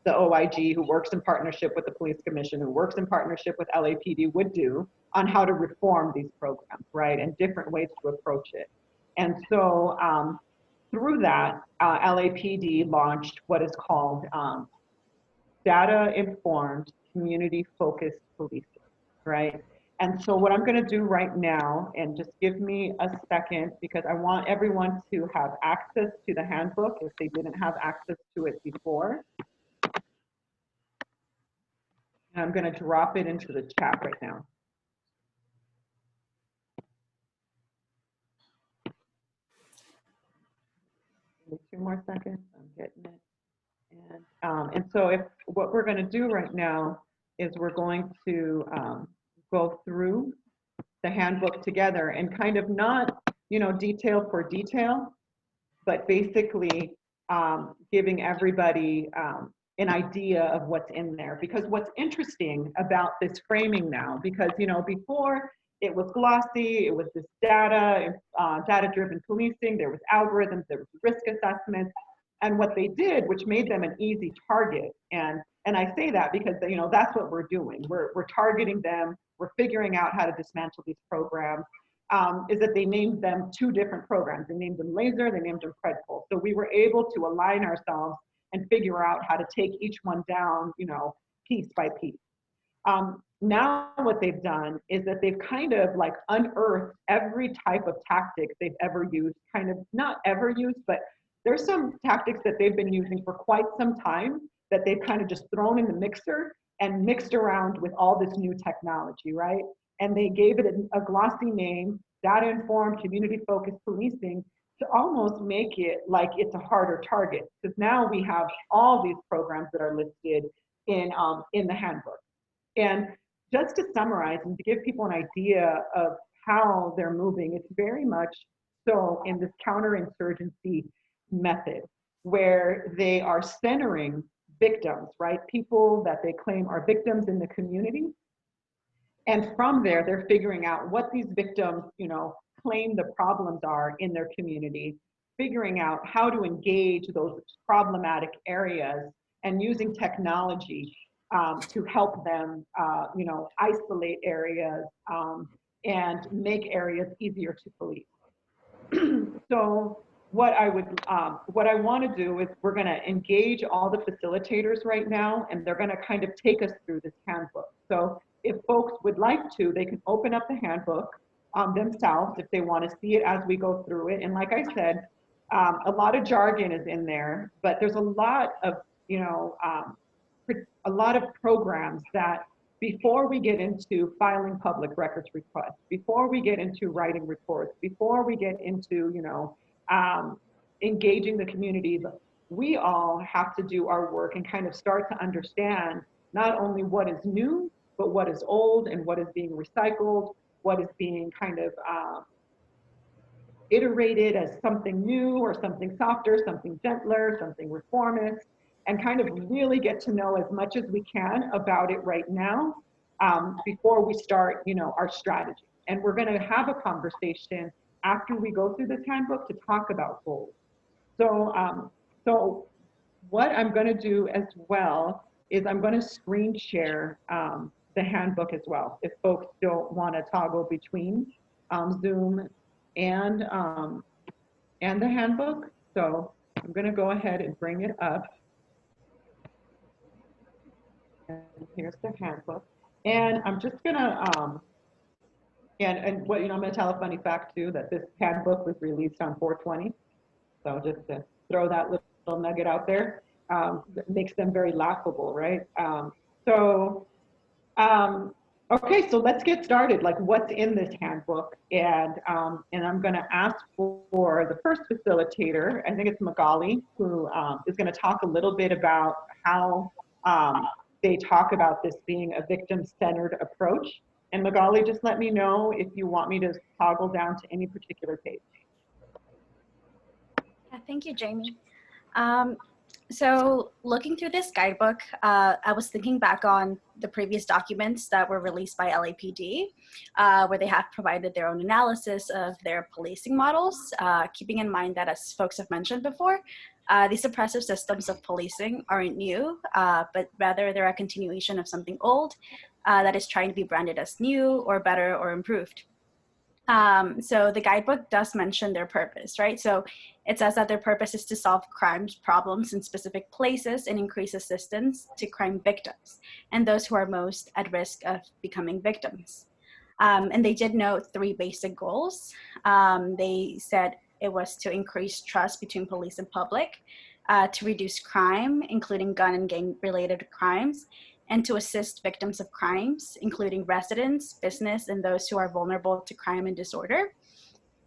the OIG, who works in partnership with the Police Commission, who works in partnership with LAPD, would do on how to reform these programs, right, and different ways to approach it. And so through that, LAPD launched what is called data-informed, community-focused policing, right? And so what I'm going to do right now, and just give me a second, because I want everyone to have access to the handbook if they didn't have access to it before. And I'm going to drop it into the chat right now. Give me 2 more seconds. I'm getting it. And so if what we're going to do right now is we're going to go through the handbook together and kind of not, you know, detail for detail, but basically giving everybody an idea of what's in there. Because what's interesting about this framing now, because, you know, before it was glossy, it was this data-driven policing, there was algorithms, there was risk assessments, and what they did, which made them an easy target. And I say that because, you know, that's what we're doing. We're targeting them. We're figuring out how to dismantle these programs. Is that they named them 2 different programs. They named them Laser, they named them Predpol. So we were able to align ourselves and figure out how to take each one down, you know, piece by piece. Now what they've done is that they've kind of like unearthed every type of tactic they've ever used, kind of not ever used, but there's some tactics that they've been using for quite some time that they've kind of just thrown in the mixer and mixed around with all this new technology, right? And they gave it a glossy name, data-informed, community-focused policing, to almost make it like it's a harder target. Because now we have all these programs that are listed in the handbook. And just to summarize and to give people an idea of how they're moving, it's very much so in this counterinsurgency method, where they are centering victims, right? People that they claim are victims in the community. And from there, they're figuring out what these victims, you know, claim the problems are in their community, figuring out how to engage those problematic areas and using technology to help them, you know, isolate areas and make areas easier to police. So what I want to do is we're going to engage all the facilitators right now, and they're going to kind of take us through this handbook. So if folks would like to, they can open up the handbook themselves if they want to see it as we go through it. And like I said, a lot of jargon is in there, but there's a lot of, a lot of programs that before we get into filing public records requests, before we get into writing reports, before we get into, engaging the community, we all have to do our work and kind of start to understand not only what is new, but what is old and what is being recycled, what is being kind of iterated as something new or something softer, something gentler, something reformist, and kind of really get to know as much as we can about it right now before we start, our strategy. And we're going to have a conversation after we go through this handbook to talk about goals. So what I'm going to do as well is I'm going to screen share the handbook as well, if folks don't want to toggle between Zoom and the handbook. So I'm going to go ahead and bring it up. And here's the handbook. And I'm just going to, and what, I'm going to tell a funny fact too, that this handbook was released on 4/20. So just to throw that little nugget out there, that makes them very laughable, right? Okay, so let's get started. Like, what's in this handbook? And I'm going to ask for the first facilitator. I think it's Magali, who is going to talk a little bit about how they talk about this being a victim-centered approach. And Magali, just let me know if you want me to toggle down to any particular page. Yeah, thank you, Jamie. So looking through this guidebook, I was thinking back on the previous documents that were released by LAPD, where they have provided their own analysis of their policing models, keeping in mind that, as folks have mentioned before, these oppressive systems of policing aren't new, but rather they're a continuation of something old that is trying to be branded as new or better or improved. So the guidebook does mention their purpose, right? So it says that their purpose is to solve crime problems in specific places and increase assistance to crime victims and those who are most at risk of becoming victims. And they did note 3 basic goals. They said it was to increase trust between police and public, to reduce crime, including gun and gang-related crimes, and to assist victims of crimes, including residents, business, and those who are vulnerable to crime and disorder.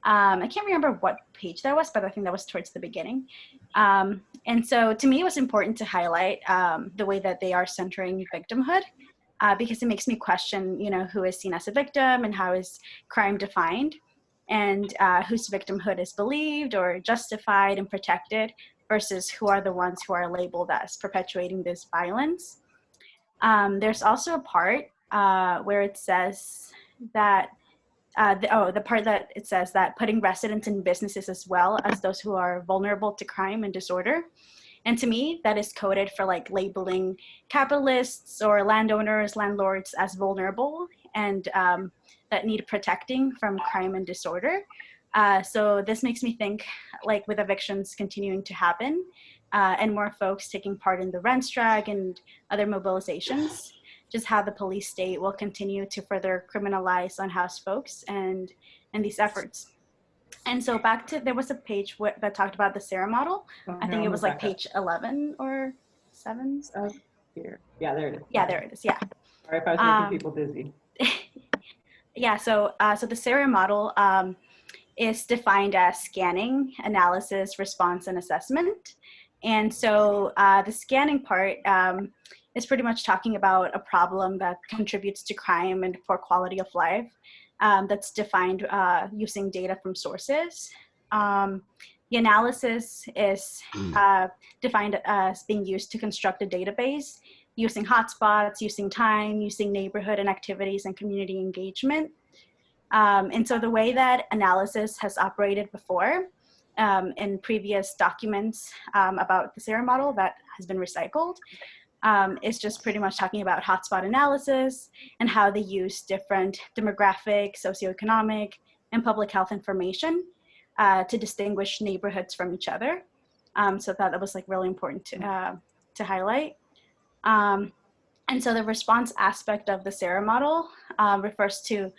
I can't remember what page that was, but I think that was towards the beginning. And so to me, it was important to highlight the way that they are centering victimhood, because it makes me question, who is seen as a victim and how is crime defined, and whose victimhood is believed or justified and protected versus who are the ones who are labeled as perpetuating this violence. There's also a part where it says that, the part that it says that putting residents and businesses as well as those who are vulnerable to crime and disorder. And to me, that is coded for like labeling capitalists or landowners, landlords as vulnerable and that need protecting from crime and disorder. So this makes me think, like, with evictions continuing to happen and more folks taking part in the rent strike and other mobilizations, just how the police state will continue to further criminalize unhoused folks and these efforts. And so back to, there was a page that talked about the SARA model. I think it was like page 11 or 7. Here. Yeah, there it is. Yeah, there it is. Yeah. Sorry if I was making people dizzy. Yeah, so the SARA model is defined as scanning, analysis, response, and assessment. And so the scanning part is pretty much talking about a problem that contributes to crime and poor quality of life that's defined using data from sources. The analysis is defined as being used to construct a database using hotspots, using time, using neighborhood and activities and community engagement. And so the way that analysis has operated before in previous documents about the SARA model that has been recycled is just pretty much talking about hotspot analysis and how they use different demographic, socioeconomic, and public health information to distinguish neighborhoods from each other. So I thought that was like really important to highlight. And so the response aspect of the SARA model refers to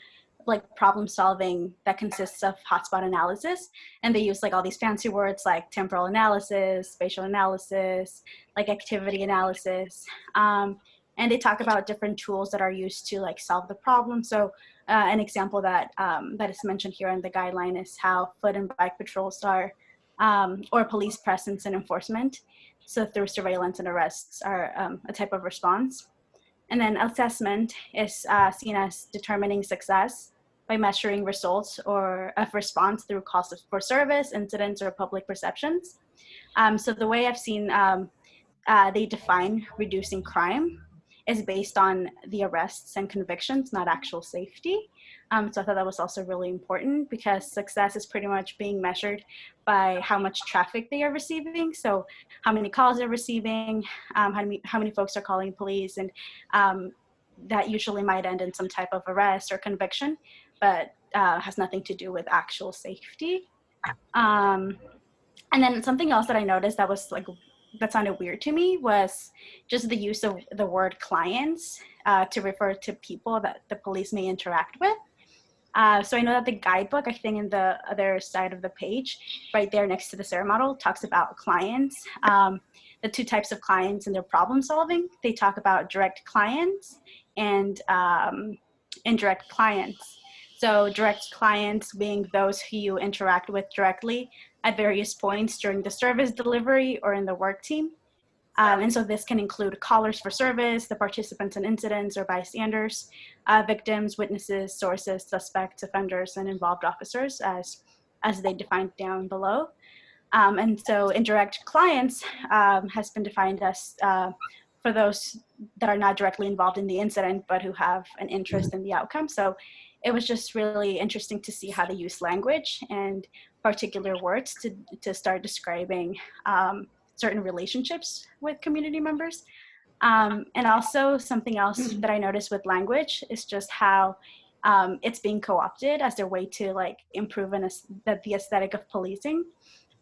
like problem solving that consists of hotspot analysis. And they use like all these fancy words like temporal analysis, spatial analysis, like activity analysis. And they talk about different tools that are used to like solve the problem. So an example that is mentioned here in the guideline is how foot and bike patrols are, or police presence and enforcement. So through surveillance and arrests are a type of response. And then assessment is seen as determining success by measuring results or of response through cost for service, incidents, or public perceptions. So the way I've seen they define reducing crime is based on the arrests and convictions, not actual safety. So I thought that was also really important because success is pretty much being measured by how much traffic they are receiving. So how many calls they're receiving, how many folks are calling police, and that usually might end in some type of arrest or conviction, but has nothing to do with actual safety. And then something else that I noticed that was like, that sounded weird to me was just the use of the word clients to refer to people that the police may interact with. So I know that the guidebook, I think in the other side of the page, right there next to the SARA model, talks about clients, the two types of clients and their problem solving. They talk about direct clients and indirect clients. So direct clients being those who you interact with directly at various points during the service delivery or in the work team. And so this can include callers for service, the participants in incidents or bystanders, victims, witnesses, sources, suspects, offenders, and involved officers as they defined down below. And so indirect clients has been defined as for those that are not directly involved in the incident, but who have an interest in the outcome. So it was just really interesting to see how they use language and particular words to start describing certain relationships with community members. And also something else that I noticed with language is just how it's being co-opted as their way to like improve the aesthetic of policing,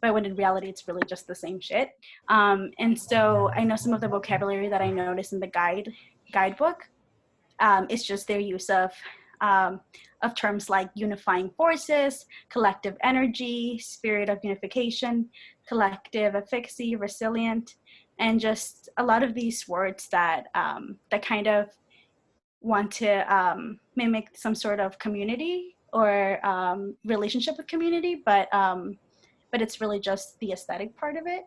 but when in reality it's really just the same shit. And so I know some of the vocabulary that I noticed in the guidebook is just their use of terms like unifying forces, collective energy, spirit of unification, collective efficacy, resilient, and just a lot of these words that that kind of want to mimic some sort of community or relationship with community, but it's really just the aesthetic part of it.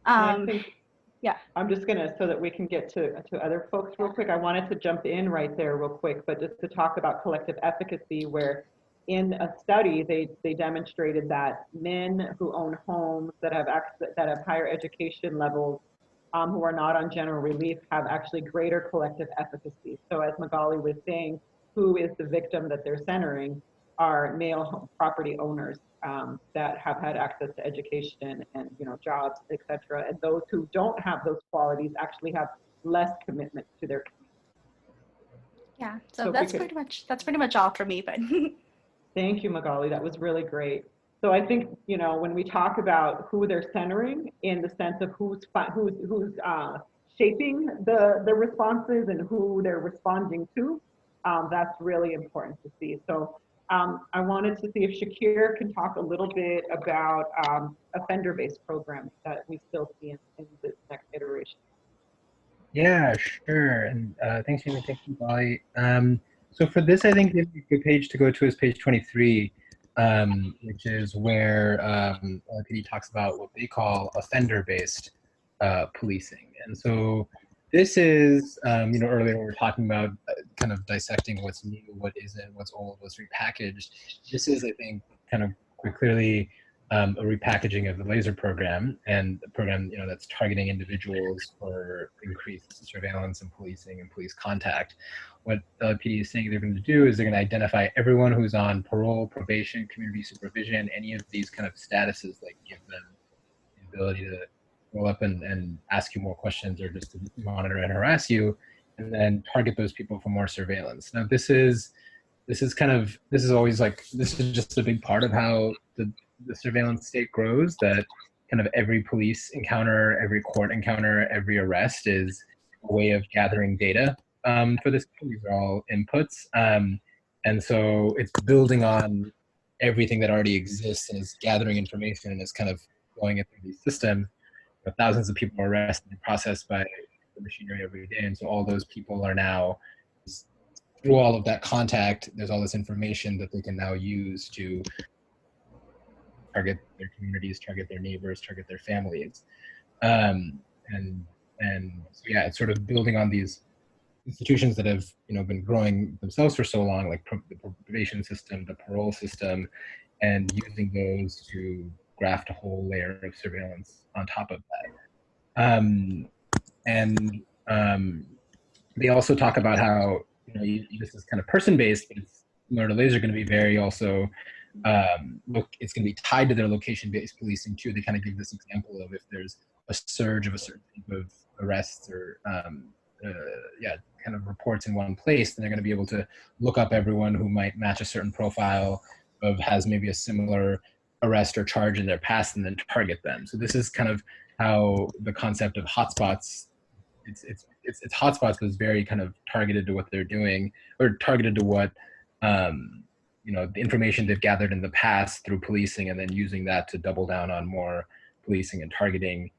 I think, yeah. I'm just gonna, so that we can get to other folks real quick, I wanted to jump in right there real quick, but just to talk about collective efficacy, where in a study, they demonstrated that men who own homes that have higher education levels, who are not on general relief, have actually greater collective efficacy. So as Magali was saying, who is the victim that they're centering are male property owners that have had access to education and jobs, etc. And those who don't have those qualities actually have less commitment to their community. Yeah. So that's pretty much all for me. But thank you, Magali. That was really great. So I think when we talk about who they're centering in the sense of who's shaping the responses and who they're responding to, that's really important to see. So I wanted to see if Shakir can talk a little bit about offender-based programs that we still see in this next iteration. Yeah, sure. And thanks, Jamie. Thank you, Molly. So for this, I think the good page to go to is page 23, which is where LAPD talks about what they call offender-based policing. And so this is, earlier we were talking about kind of dissecting what's new, what isn't, what's old, what's repackaged. This is, I think, kind of clearly a repackaging of the LASER program, and the program that's targeting individuals for increased surveillance and policing and police contact. What LAPD is saying they're going to do is they're going to identify everyone who's on parole, probation, community supervision, any of these kind of statuses that give them the ability to roll up and ask you more questions or just to monitor and harass you, and then target those people for more surveillance. Now this is always like, this is just a big part of how the surveillance state grows, that kind of every police encounter, every court encounter, every arrest is a way of gathering data for this. These are all inputs. And so it's building on everything that already exists and is gathering information and is kind of flowing it through these systems. Thousands of people are arrested and processed by the machinery every day. And so all those people are now, through all of that contact, there's all this information that they can now use to target their communities, target their neighbors, target their families. And so yeah, it's sort of building on these institutions that have been growing themselves for so long, like the probation system, the parole system, and using those to graft a whole layer of surveillance on top of that. They also talk about how this is kind of person-based, but it's similar to laser going to be very also it's going to be tied to their location-based policing too. They kind of give this example of if there's a surge of a certain type of arrests or kind of reports in one place, then they're going to be able to look up everyone who might match a certain profile of has maybe a similar arrest or charge in their past and then target them. So this is kind of how the concept of hotspots, it's hotspots, but it's very kind of targeted to what they're doing, or targeted to what the information they've gathered in the past through policing, and then using that to double down on more policing and targeting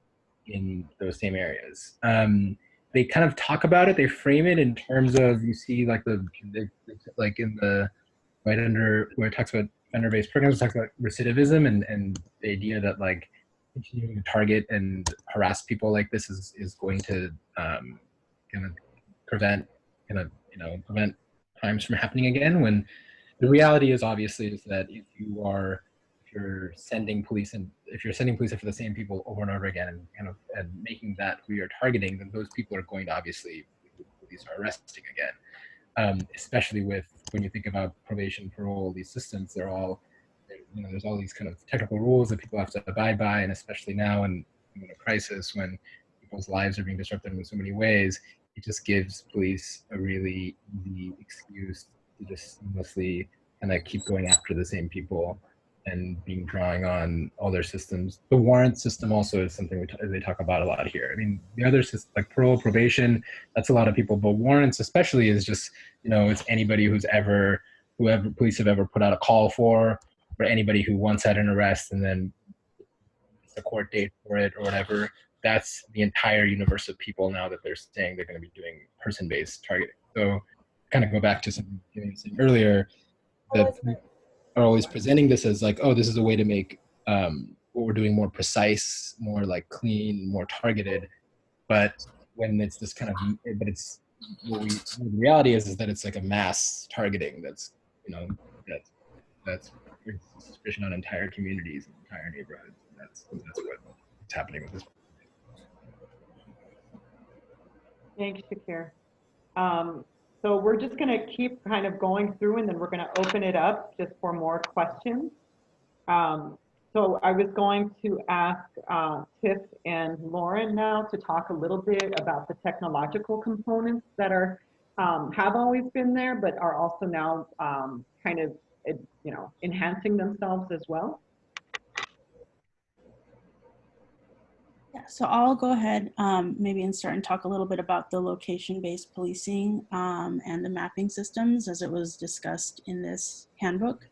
in those same areas. They kind of talk about it, they frame it in terms of, you see like like in the right under where it talks about offender-based programs, it talks about recidivism and the idea that like continuing to target and harass people like this is going to kind of prevent crimes from happening again, when the reality is obviously is that if you're sending police in for the same people over and over again and making that who you're targeting, then those people are going to obviously police are arresting again. Especially when you think about probation, parole, these systems, there's all these kind of technical rules that people have to abide by, and especially now in a crisis when people's lives are being disrupted in so many ways, it just gives police a really easy excuse to just seamlessly kind of keep going after the same people and drawing on all their systems. The warrant system also is something they talk about a lot here. I mean, the other systems like parole, probation, that's a lot of people, but warrants especially is just, it's anybody whoever police have ever put out a call for, or anybody who once had an arrest and then it's a court date for it or whatever. That's the entire universe of people now that they're saying they're going to be doing person-based targeting. So kind of go back to something you were saying earlier, that are always presenting this as like, oh, this is a way to make what we're doing more precise, more like clean, more targeted. But when it's this kind of, the reality is that it's like a mass targeting that's suspicion on entire communities and entire neighborhoods. And that's what's happening with this. Thanks, Shakir. So we're just going to keep kind of going through, and then we're going to open it up just for more questions. So I was going to ask Tiff and Lauren now to talk a little bit about the technological components that have always been there, but are also now kind of enhancing themselves as well. Yeah, so I'll go ahead maybe and start and talk a little bit about the location-based policing and the mapping systems as it was discussed in this handbook.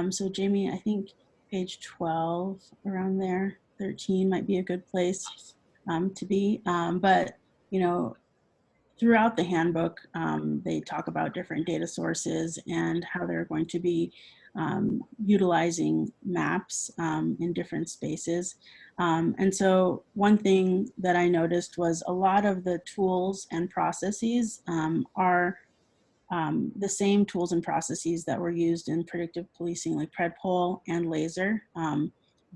So Jamie, I think page 12, around there, 13 might be a good place to be. But, throughout the handbook, they talk about different data sources and how they're going to be utilizing maps in different spaces. And so one thing that I noticed was a lot of the tools and processes are the same tools and processes that were used in predictive policing, like PredPol and laser,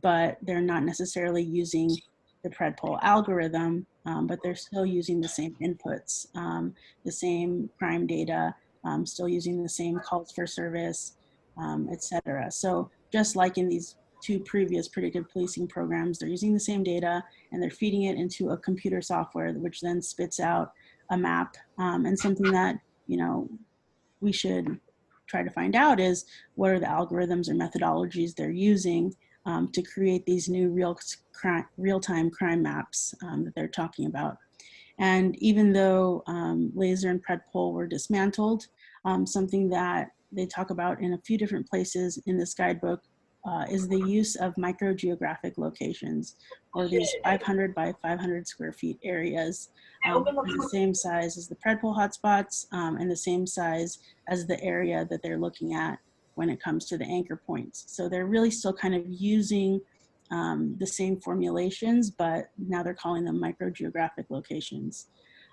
but they're not necessarily using the PredPol algorithm, but they're still using the same inputs, the same crime data, still using the same calls for service, et cetera. So just like in these to previous predictive policing programs. They're using the same data and they're feeding it into a computer software, which then spits out a map. And something that, you know, we should try to find out is what are the algorithms or methodologies they're using to create these new real-time crime maps that they're talking about. And even though Laser and Predpol were dismantled, something that they talk about in a few different places in this guidebook is the use of microgeographic locations, or these 500 by 500 square feet areas, the same size as the Predpol hotspots and the same size as the area that they're looking at when it comes to the anchor points. So they're really still kind of using the same formulations, but now they're calling them microgeographic locations.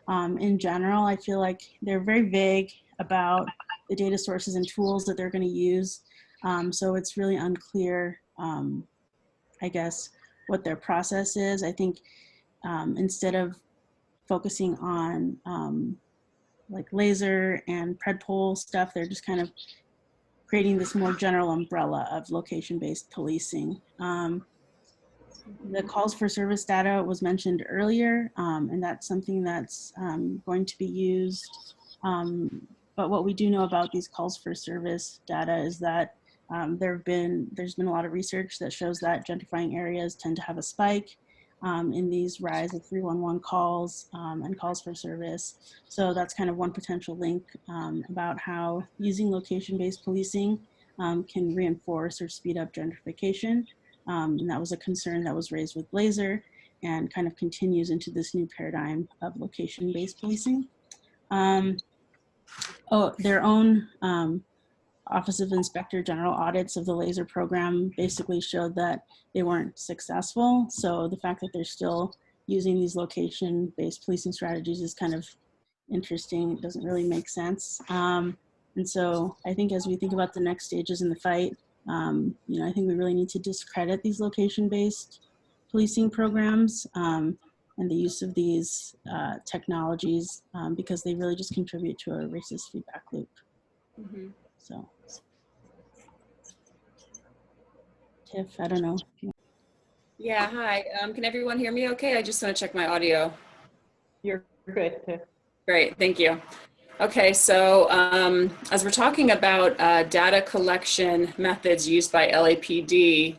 In general, I feel like they're very vague about the data sources and tools that they're going to use. So it's really unclear, I guess, what their process is. I think instead of focusing on like Laser and Predpol stuff, they're just kind of creating this more general umbrella of location-based policing. The calls for service data was mentioned earlier, and that's something that's going to be used. But what we do know about these calls for service data is that there's been a lot of research that shows that gentrifying areas tend to have a spike in these rise of 311 calls and calls for service. So that's kind of one potential link about how using location-based policing can reinforce or speed up gentrification. And that was a concern that was raised with Laser and kind of continues into this new paradigm of location-based policing. Their own Office of Inspector General audits of the Laser program basically showed that they weren't successful. So the fact that they're still using these location-based policing strategies is kind of interesting. It doesn't really make sense. And so I think as we think about the next stages in the fight, you know, I think we really need to discredit these location-based policing programs and the use of these technologies because they really just contribute to a racist feedback loop. Mm-hmm. So, Tiff, I don't know. Yeah, hi. Can everyone hear me okay? I just want to check my audio. You're good, Tiff. Great, thank you. Okay, so as we're talking about data collection methods used by LAPD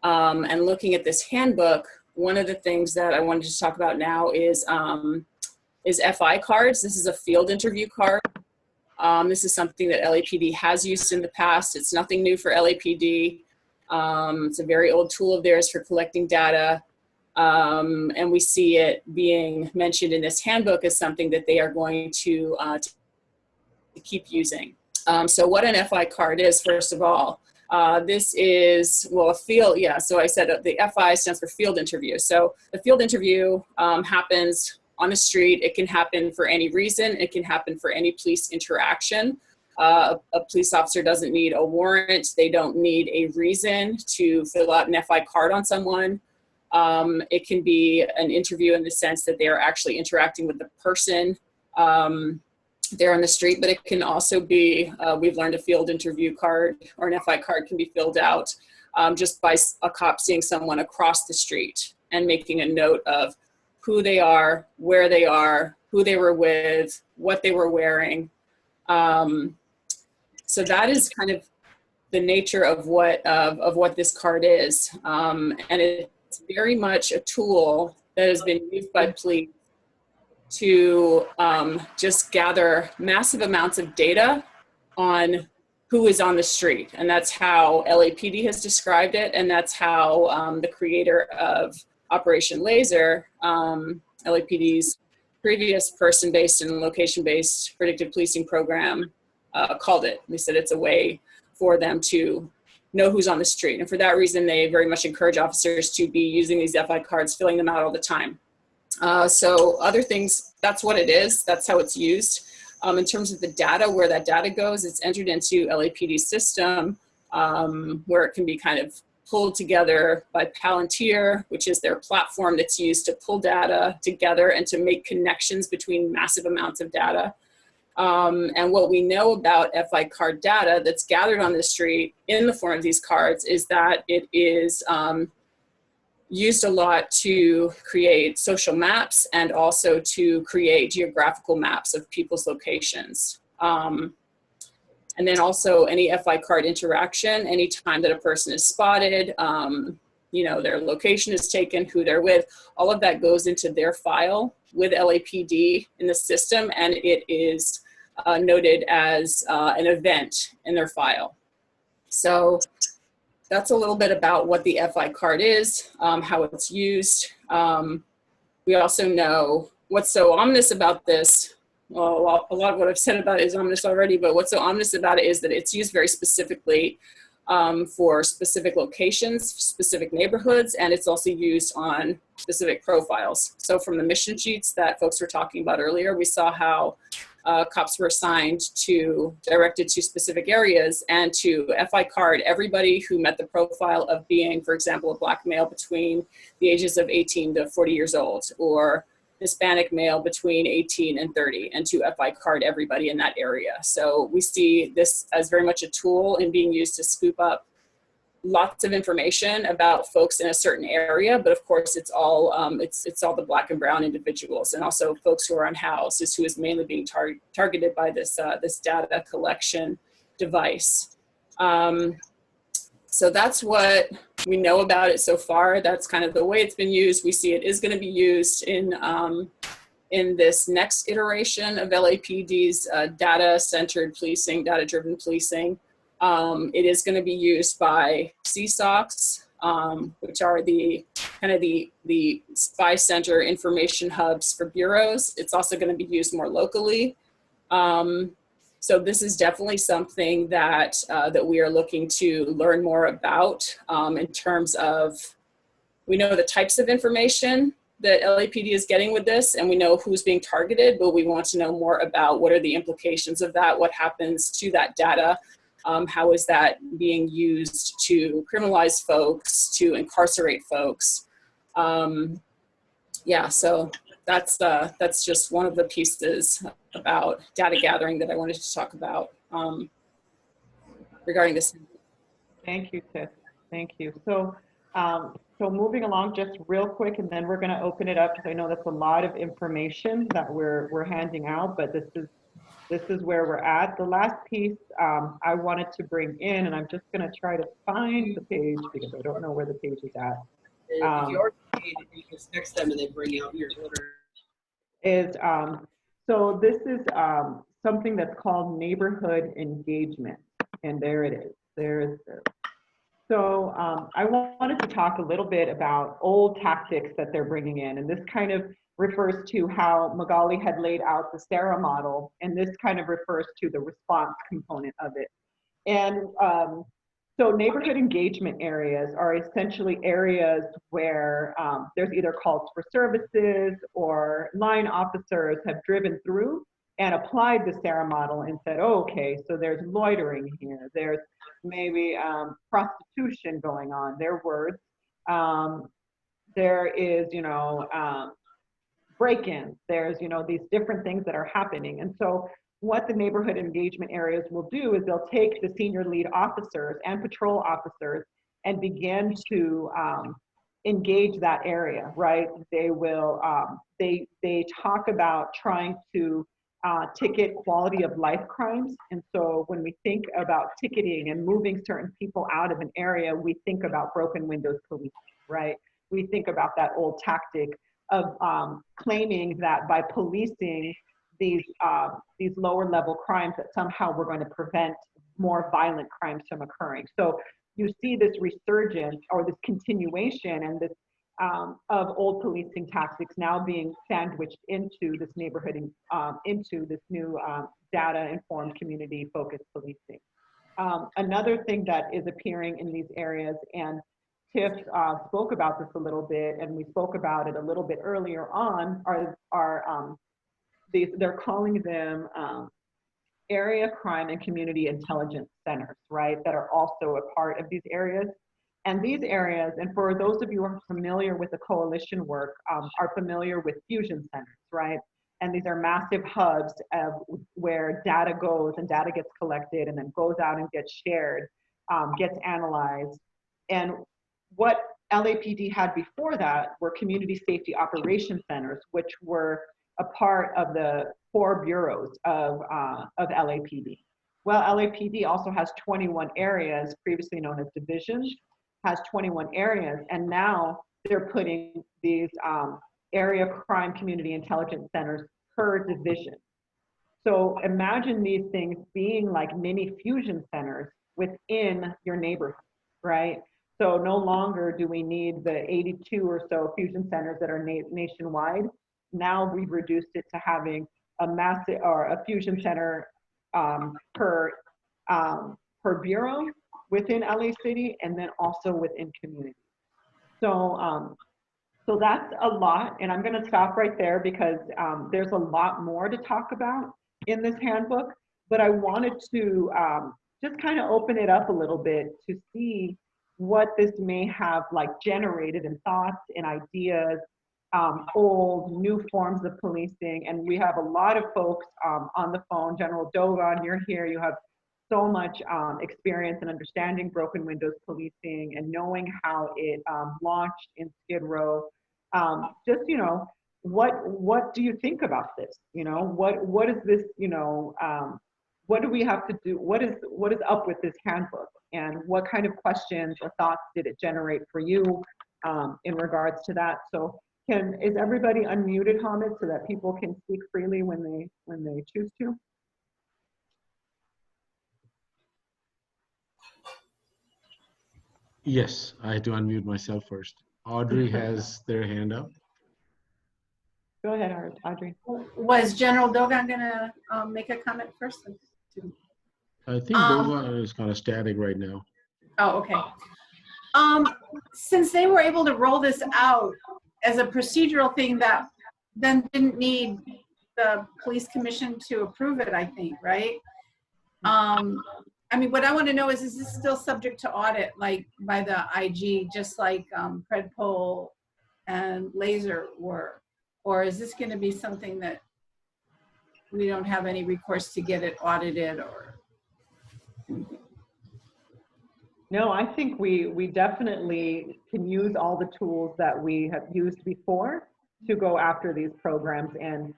and looking at this handbook, one of the things that I wanted to talk about now is FI cards. This is a field interview card. This is something that LAPD has used in the past. It's nothing new for LAPD. It's a very old tool of theirs for collecting data. And we see it being mentioned in this handbook as something that they are going to keep using. So what an FI card is, first of all, this is, well, a field, yeah, so I said the FI stands for field interview. So the field interview happens on the street. It can happen for any reason. It can happen for any police interaction. A police officer doesn't need a warrant. They don't need a reason to fill out an FI card on someone. It can be an interview in the sense that they are actually interacting with the person there on the street, but it can also be, we've learned a field interview card or an FI card can be filled out just by a cop seeing someone across the street and making a note of who they are, where they are, who they were with, what they were wearing. So that is kind of the nature of what this card is. And it's very much a tool that has been used by police to just gather massive amounts of data on who is on the street. And that's how LAPD has described it. And that's how the creator of Operation Laser, LAPD's previous person-based and location-based predictive policing program called it. They said it's a way for them to know who's on the street. And for that reason, they very much encourage officers to be using these FI cards, filling them out all the time. So other things, that's what it is. That's how it's used. In terms of the data, where that data goes, it's entered into LAPD's system where it can be kind of pulled together by Palantir, which is their platform that's used to pull data together and to make connections between massive amounts of data. And what we know about FI card data that's gathered on the street in the form of these cards is that it is used a lot to create social maps and also to create geographical maps of people's locations. And then also any FI card interaction, anytime that a person is spotted, you know, their location is taken, who they're with, all of that goes into their file with LAPD in the system, and it is noted as an event in their file. So that's a little bit about what the FI card is, how it's used. We also know what's so ominous about this. Well, a lot of what I've said about it is ominous already, but what's so ominous about it is that it's used very specifically for specific locations, specific neighborhoods, and it's also used on specific profiles. So from the mission sheets that folks were talking about earlier, we saw how cops were assigned to, directed to specific areas, and to FI card everybody who met the profile of being, for example, a Black male between the ages of 18 to 40 years old, or Hispanic male between 18 and 30, and to FI card everybody in that area. So we see this as very much a tool in being used to scoop up lots of information about folks in a certain area, but of course it's all it's all the Black and brown individuals, and also folks who are unhoused is who is mainly being targeted by this this data collection device. So that's what we know about it so far. That's kind of the way it's been used. We see it is going to be used in this next iteration of LAPD's data-centered policing, data-driven policing. It is going to be used by CSOCs, which are the kind of the spy center information hubs for bureaus. It's also going to be used more locally. So this is definitely something that that we are looking to learn more about in terms of, we know the types of information that LAPD is getting with this, and we know who's being targeted, but we want to know more about what are the implications of that, what happens to that data, how is that being used to criminalize folks, to incarcerate folks. Yeah, so that's just one of the pieces about data gathering that I wanted to talk about regarding this. Thank you, Tiff. Thank you. So, so moving along just real quick, and then we're going to open it up, because I know that's a lot of information that we're handing out, but this is where we're at. The last piece I wanted to bring in, and I'm just going to try to find the page because I don't know where the page is at. If you're because next time they bring out your order. So this is something that's called neighborhood engagement, and there it is. There's so I wanted to talk a little bit about old tactics that they're bringing in, and this kind of refers to how Magali had laid out the SARA model, and this kind of refers to the response component of it. And so neighborhood engagement areas are essentially areas where there's either calls for services, or line officers have driven through and applied the SARA model and said, oh, okay, so there's loitering here, there's maybe prostitution going on, their words. There is, you know, break-ins, there's, you know, these different things that are happening. And so what the neighborhood engagement areas will do is they'll take the senior lead officers and patrol officers and begin to engage that area, right? They will, they talk about trying to ticket quality of life crimes. And so when we think about ticketing and moving certain people out of an area, we think about broken windows policing, right? We think about that old tactic of claiming that by policing these lower level crimes, that somehow we're going to prevent more violent crimes from occurring. So you see this resurgence or this continuation and this of old policing tactics now being sandwiched into this neighborhood, into this new data-informed community-focused policing. Another thing that is appearing in these areas, and Tiff spoke about this a little bit, and we spoke about it a little bit earlier on, are they're calling them area crime and community intelligence centers, right, that are also a part of these areas. And these areas, and for those of you who are familiar with the coalition work, are familiar with fusion centers, right? and these are massive hubs of where data goes and data gets collected and then goes out and gets shared, gets analyzed. And what LAPD had before that were community safety operation centers, which were a part of the core bureaus of LAPD. Well, LAPD also has 21 areas, previously known as divisions, has 21 areas, and now they're putting these area crime community intelligence centers per division. So imagine these things being like mini fusion centers within your neighborhood, right? So no longer do we need the 82 or so fusion centers that are nationwide. Now we've reduced it to having a massive or a fusion center per bureau within LA City, and then also within community. So so that's a lot, and I'm going to stop right there because there's a lot more to talk about in this handbook, but I wanted to just kind of open it up a little bit to see what this may have like generated in thoughts and ideas, old, new forms of policing. And we have a lot of folks on the phone. General Dogon, you're here. You have so much experience in understanding broken windows policing and knowing how it launched in Skid Row. Just, you know, what do you think about this? You know, what is this, you know, what do we have to do? What is up with this handbook? And what kind of questions or thoughts did it generate for you in regards to that? So is everybody unmuted, Hamid, so that people can speak freely when they choose to? Yes, I had to unmute myself first. Audrey has their hand up. Go ahead, Audrey. Was General Dogon gonna make a comment first? I think Dogon is kind of static right now. Oh, okay. Since they were able to roll this out as a procedural thing that then didn't need the police commission to approve it, I think, right? I mean, what I want to know is this still subject to audit, like by the IG, just like Predpol and Laser were? Or is this going to be something that we don't have any recourse to get it audited or? No, I think we definitely can use all the tools that we have used before to go after these programs, and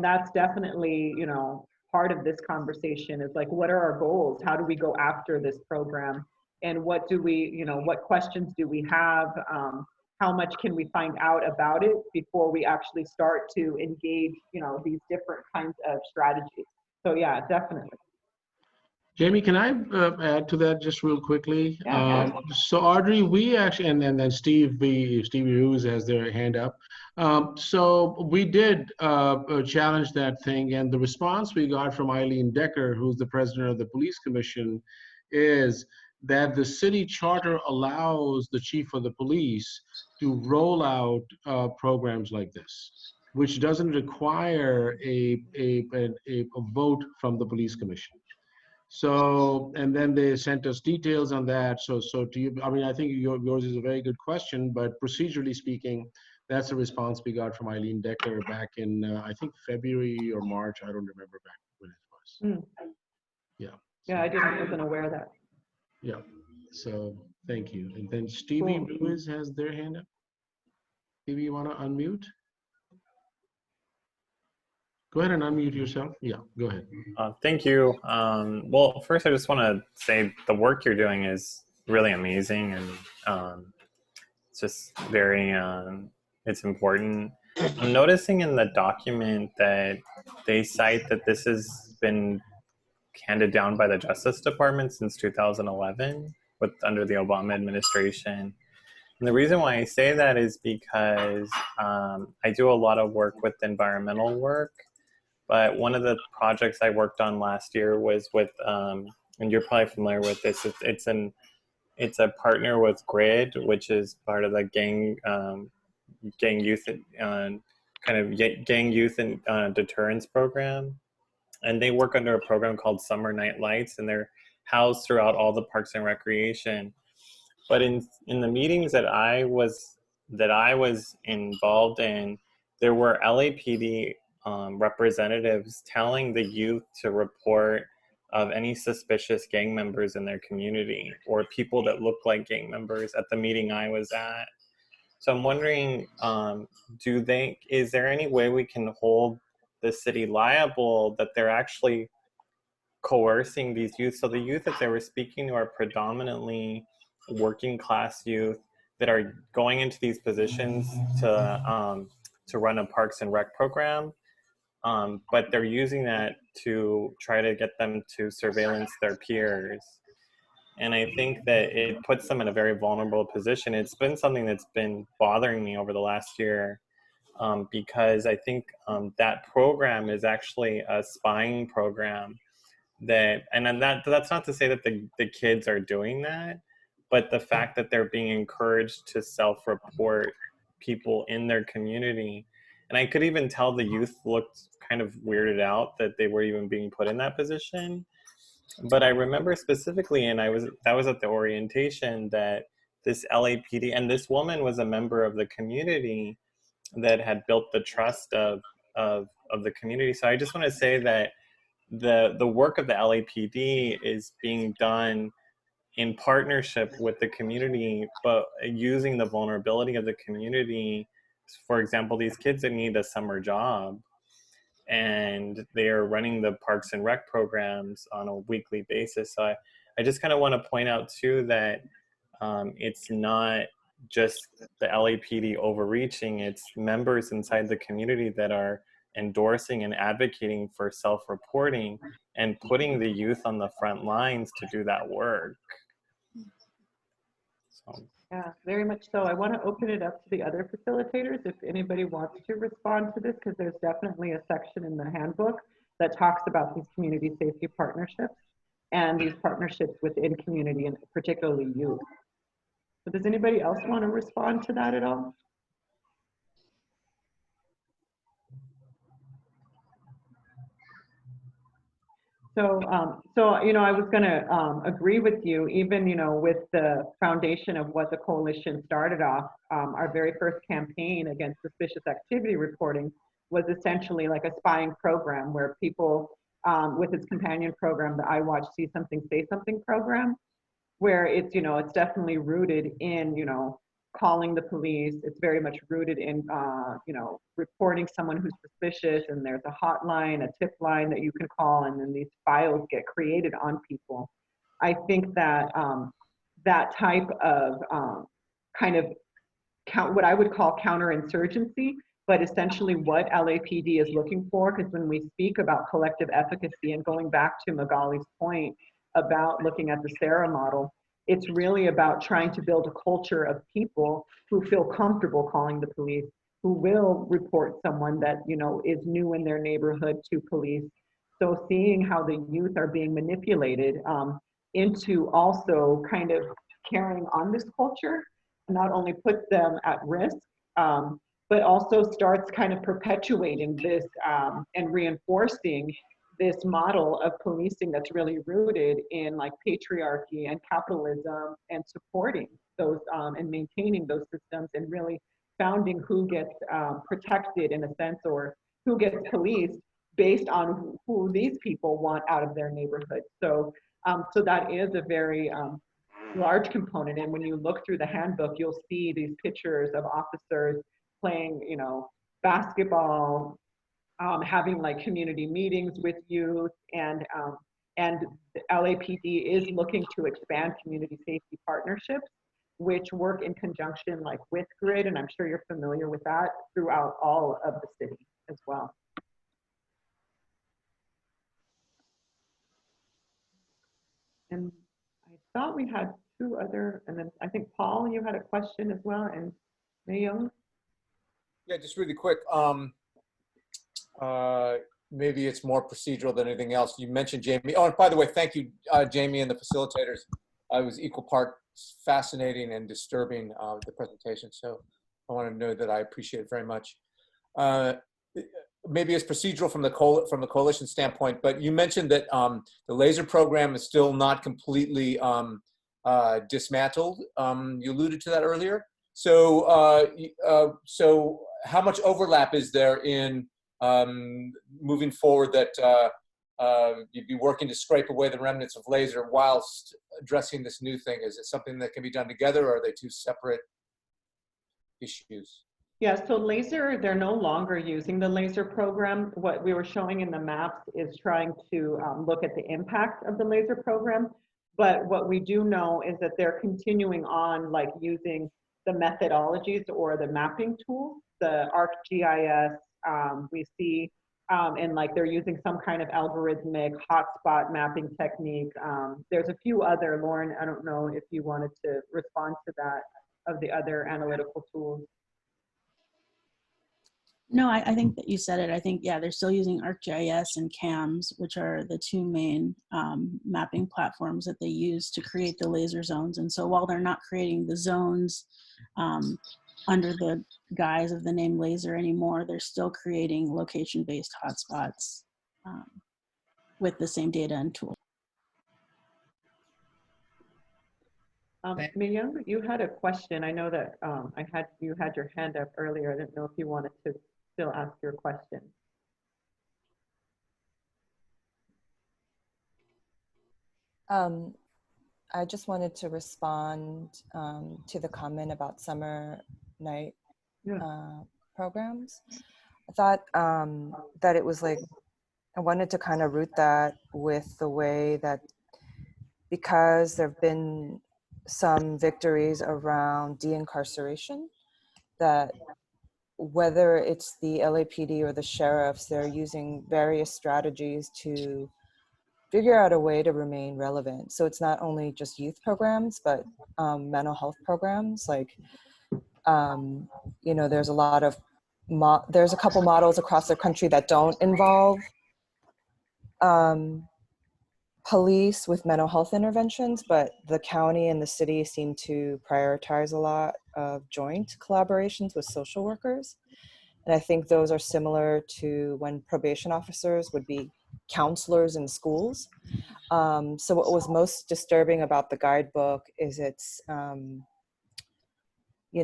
that's definitely, you know, part of this conversation is like, what are our goals? How do we go after this program? And what do we, you know, what questions do we have? How much can we find out about it before we actually start to engage, you know, these different kinds of strategies? So yeah, definitely. Jamie, can I add to that just real quickly? Yeah. So Audrey, we actually, and then Stevie Ruse has their hand up. So we did challenge that thing, and the response we got from Eileen Decker, who's the president of the Police Commission, is that the city charter allows the chief of the police to roll out programs like this, which doesn't require a vote from the police commission. So, and then they sent us details on that. So to you, I mean, I think yours is a very good question, but procedurally speaking, that's the response we got from Eileen Decker back in, I think February or March. I don't remember back when it was. Yeah. Yeah, I wasn't aware of that. Yeah. So thank you. And then Stevie Ruiz has their hand up. Stevie, you want to unmute? Go ahead and unmute yourself. Yeah, go ahead. Thank you. Well, first, I just want to say the work you're doing is really amazing, and it's just very, it's important. I'm noticing in the document that they cite that this has been handed down by the Justice Department since 2011 under the Obama administration. And the reason why I say that is because I do a lot of work with environmental work. But one of the projects I worked on last year was with, and you're probably familiar with this, it's a partner with GRID, which is part of the gang youth and deterrence program. And they work under a program called Summer Night Lights, and they're housed throughout all the parks and recreation. But in the meetings that I was involved in, there were LAPD representatives telling the youth to report of any suspicious gang members in their community or people that look like gang members at the meeting I was at. So I'm wondering, is there any way we can hold the city liable that they're actually coercing these youth? So the youth that they were speaking to are predominantly working class youth that are going into these positions to run a Parks and Rec program, but they're using that to try to get them to surveillance their peers. And I think that it puts them in a very vulnerable position. It's been something that's been bothering me over the last year, because I think that program is actually a spying program that's not to say that the kids are doing that, but the fact that they're being encouraged to self-report people in their community. And I could even tell the youth looked kind of weirded out that they were even being put in that position. But I remember specifically, and that was at the orientation, that this LAPD, and this woman was a member of the community that had built the trust of the community. So I just want to say that the work of the LAPD is being done in partnership with the community, but using the vulnerability of the community. For example, these kids that need a summer job, and they are running the Parks and Rec programs on a weekly basis. So I just kind of want to point out too that it's not just the LAPD overreaching, it's members inside the community that are endorsing and advocating for self-reporting and putting the youth on the front lines to do that work. So. Yeah, very much so. I want to open it up to the other facilitators if anybody wants to respond to this, because there's definitely a section in the handbook that talks about these community safety partnerships and these partnerships within community and particularly youth. So does anybody else want to respond to that at all? So you know, I was going to agree with you, even, you know, with the foundation of what the coalition started off. Our very first campaign against suspicious activity reporting was essentially like a spying program where people, with its companion program, the I Watch, See Something, Say Something program, where it's, you know, it's definitely rooted in, you know, calling the police. It's very much rooted in, you know, reporting someone who's suspicious, and there's a hotline, a tip line that you can call, and then these files get created on people. I think that that type of kind of what I would call counterinsurgency, but essentially what LAPD is looking for, because when we speak about collective efficacy, and going back to Magali's point about looking at the Sarah model, it's really about trying to build a culture of people who feel comfortable calling the police, who will report someone that, you know, is new in their neighborhood to police. So seeing how the youth are being manipulated into also kind of carrying on this culture, not only puts them at risk, but also starts kind of perpetuating this and reinforcing this model of policing that's really rooted in like patriarchy and capitalism, and supporting those and maintaining those systems, and really founding who gets protected in a sense, or who gets policed based on who these people want out of their neighborhood. So, so that is a very large component. And when you look through the handbook, you'll see these pictures of officers playing, you know, basketball, having like community meetings with youth, and the LAPD is looking to expand community safety partnerships, which work in conjunction like with GRID, and I'm sure you're familiar with that, throughout all of the city as well. And I thought we had two other, and then I think Paul, you had a question as well, and Mayung. Yeah, just really quick. Maybe it's more procedural than anything else. You mentioned Jamie. Oh, and by the way, thank you, Jamie and the facilitators. It was equal parts fascinating and disturbing, the presentation. So I want to know that I appreciate it very much. Maybe it's procedural from the coalition standpoint, but you mentioned that the laser program is still not completely dismantled. You alluded to that earlier. So, so how much overlap is there in moving forward that you'd be working to scrape away the remnants of laser whilst addressing this new thing? Is it something that can be done together, or are they two separate issues? Yeah, so laser, they're no longer using the laser program. What we were showing in the maps is trying to look at the impact of the laser program. But what we do know is that they're continuing on like using the methodologies or the mapping tools, the ArcGIS, we see, and like they're using some kind of algorithmic hotspot mapping technique. There's a few other, Lauren, I don't know if you wanted to respond to that, of the other analytical tools. No, I think that you said it. I think, yeah, they're still using ArcGIS and CAMS, which are the two main mapping platforms that they use to create the laser zones. And so while they're not creating the zones under the guise of the name laser anymore, they're still creating location-based hotspots with the same data and tools. Miyang, you had a question. I know that you had your hand up earlier. I didn't know if you wanted to still ask your question. I just wanted to respond to the comment about summer night programs. I thought that it was like, I wanted to kind of root that with the way that, because there have been some victories around de-incarceration, that whether it's the LAPD or the sheriffs, they're using various strategies to figure out a way to remain relevant. So it's not only just youth programs, but mental health programs. Like, you know, there's a lot of, there's a couple models across the country that don't involve police with mental health interventions, but the county and the city seem to prioritize a lot of joint collaborations with social workers. And I think those are similar to when probation officers would be counselors in schools. So what was most disturbing about the guidebook is its, you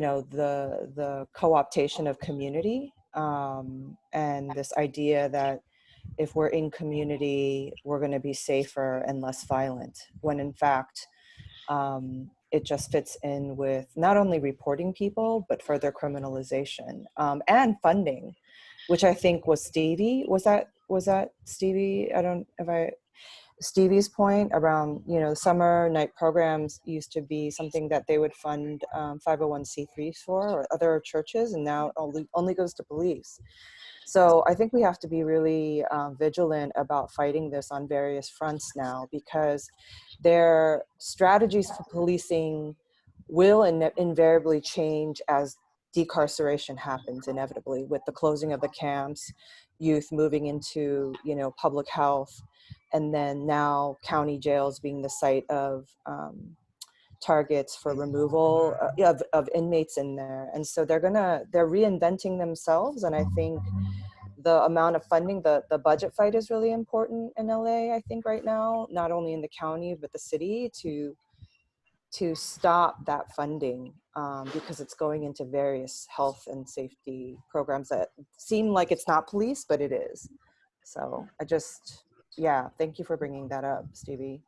know, the co-optation of community and this idea that if we're in community, we're going to be safer and less violent, when in fact, it just fits in with not only reporting people, but further criminalization and funding, which I think was Stevie. Was that Stevie? I don't, Stevie's point around, you know, summer night programs used to be something that they would fund 501c3s for, or other churches, and now it only goes to police. So I think we have to be really vigilant about fighting this on various fronts now, because their strategies for policing will invariably change as decarceration happens inevitably, with the closing of the camps, youth moving into, you know, public health, and then now county jails being the site of targets for removal of inmates in there. And so they're reinventing themselves. And I think the amount of funding, the budget fight is really important in LA, I think right now, not only in the county, but the city, to stop that funding because it's going into various health and safety programs that seem like it's not police, but it is. So yeah, thank you for bringing that up, Stevie.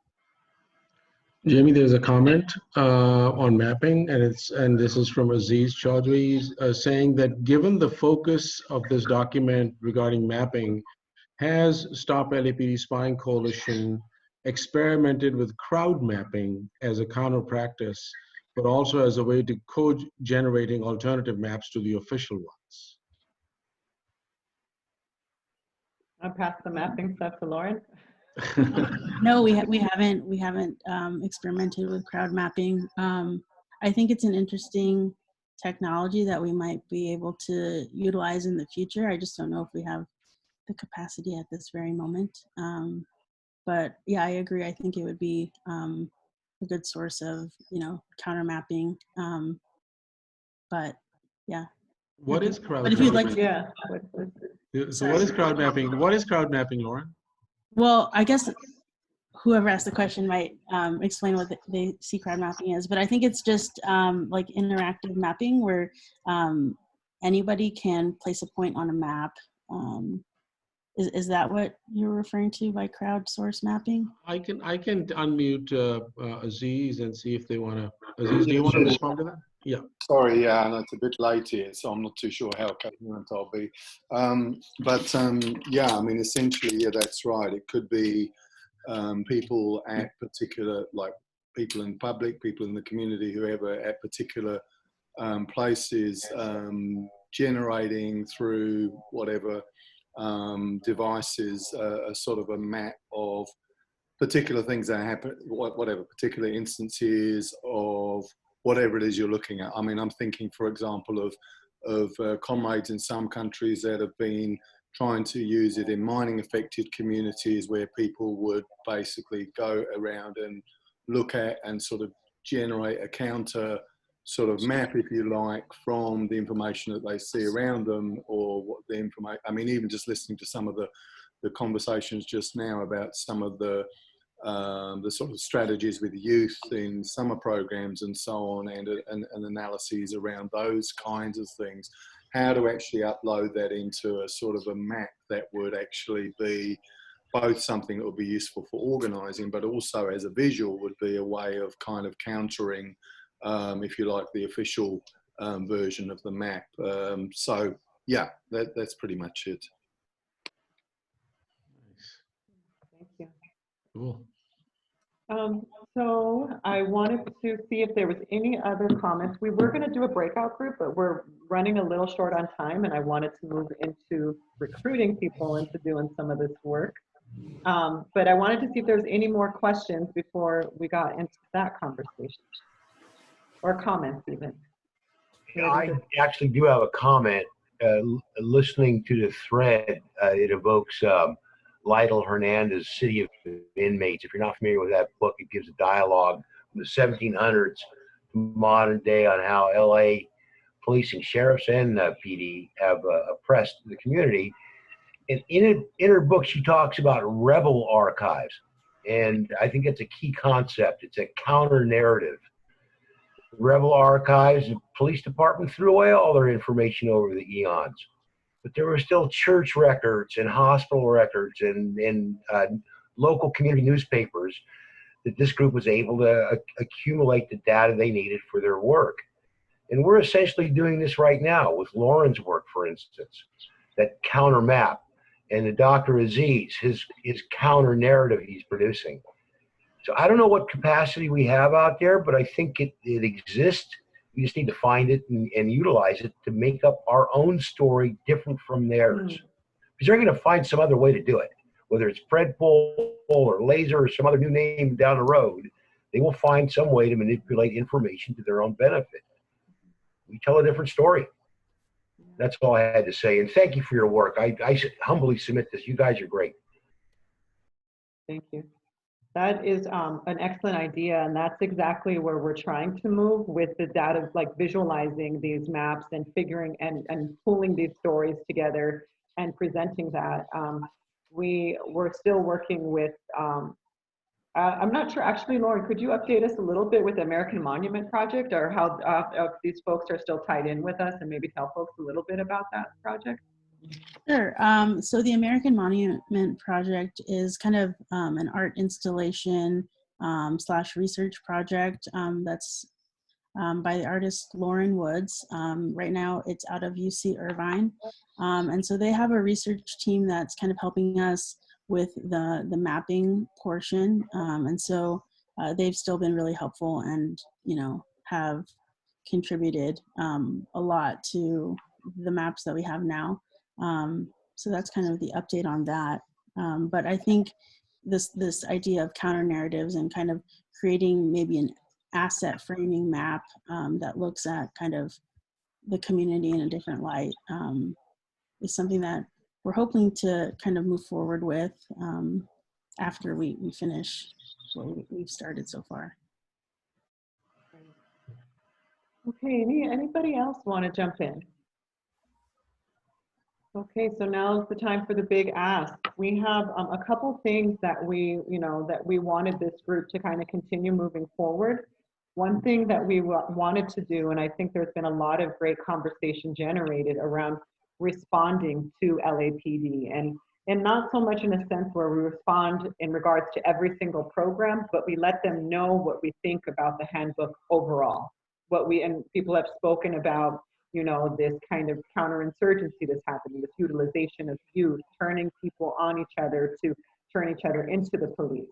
Jamie, there's a comment on mapping, and this is from Aziz Chaudhry, saying that given the focus of this document regarding mapping, has Stop LAPD Spying Coalition experimented with crowd mapping as a counter practice, but also as a way to co-generating alternative maps to the official ones? I'll pass the mapping stuff to Lauren. No, we haven't experimented with crowd mapping. I think it's an interesting technology that we might be able to utilize in the future. I just don't know if we have the capacity at this very moment. But yeah, I agree. I think it would be a good source of, you know, counter mapping. But yeah. What is crowd mapping? But if you'd like to, So what is crowd mapping? What is crowd mapping, Lauren? Well, I guess whoever asked the question might explain what they see crowd mapping is, but I think it's just like interactive mapping where anybody can place a point on a map Is that what you're referring to by crowdsource mapping? I can unmute Aziz and see if they want to. Aziz, do you want to respond to that? Yeah. Sorry, yeah, and it's a bit late here, so I'm not too sure how coherent I'll be. Yeah, I mean, essentially, yeah, that's right. It could be people at particular, like people in public, people in the community, whoever, at particular places, generating through whatever devices a sort of a map of particular things that happen, whatever particular instances of whatever it is you're looking at. I mean, I'm thinking, for example, of comrades in some countries that have been trying to use it in mining affected communities, where people would basically go around and look at and sort of generate a counter sort of map, if you like, from the information that they see around them, or what the information, I mean, even just listening to some of the conversations just now about some of the sort of strategies with youth in summer programs and so on, and analyses around those kinds of things, how to actually upload that into a sort of a map that would actually be both something that would be useful for organizing, but also as a visual would be a way of kind of countering, if you like, the official version of the map. So yeah, that's pretty much it. Thank you. Cool. So I wanted to see if there was any other comments. We were going to do a breakout group, but we're running a little short on time, and I wanted to move into recruiting people into doing some of this work. But I wanted to see if there was any more questions before we got into that conversation, or comments even. I actually do have a comment. Listening to the thread, it evokes Lytle Hernandez, City of Inmates. If you're not familiar with that book, it gives a dialogue from the 1700s to modern day on how LA policing, sheriffs, and PD have oppressed the community. And in her book, she talks about rebel archives. And I think it's a key concept. It's a counter narrative. Rebel archives, the police department threw away all their information over the eons. But there were still church records and hospital records and local community newspapers that this group was able to accumulate the data they needed for their work. And we're essentially doing this right now with Lauren's work, for instance, that counter map, and the Dr. Aziz, his counter narrative he's producing. So I don't know what capacity we have out there, but I think it exists. We just need to find it and utilize it to make up our own story different from theirs. Because they're going to find some other way to do it, whether it's Predpol or laser or some other new name down the road. They will find some way to manipulate information to their own benefit. We tell a different story. That's all I had to say. And thank you for your work. I humbly submit this. You guys are great. Thank you. That is an excellent idea, and that's exactly where we're trying to move with the data, like visualizing these maps and figuring and pulling these stories together and presenting that. We're still working with, I'm not sure, actually, Lauren, could you update us a little bit with the American Monument Project, or how if these folks are still tied in with us, and maybe tell folks a little bit about that project? Sure. So the American Monument Project is kind of an art installation / research project that's by the artist Lauren Woods. Right now it's out of UC Irvine. And so they have a research team that's kind of helping us with the mapping portion. And so they've still been really helpful and, you know, have contributed a lot to the maps that we have now. So that's kind of the update on that. But I think this idea of counter narratives and kind of creating maybe an asset framing map that looks at kind of the community in a different light is something that we're hoping to kind of move forward with after we finish what we've started so far. Okay, anybody else want to jump in? Okay, so now is the time for the big ask. We have a couple things that we wanted this group to kind of continue moving forward. One thing that we wanted to do, and I think there's been a lot of great conversation generated around responding to LAPD, and not so much in a sense where we respond in regards to every single program, but we let them know what we think about the handbook overall. And people have spoken about, you know, this kind of counterinsurgency that's happening, this utilization of youth, turning people on each other to turn each other into the police,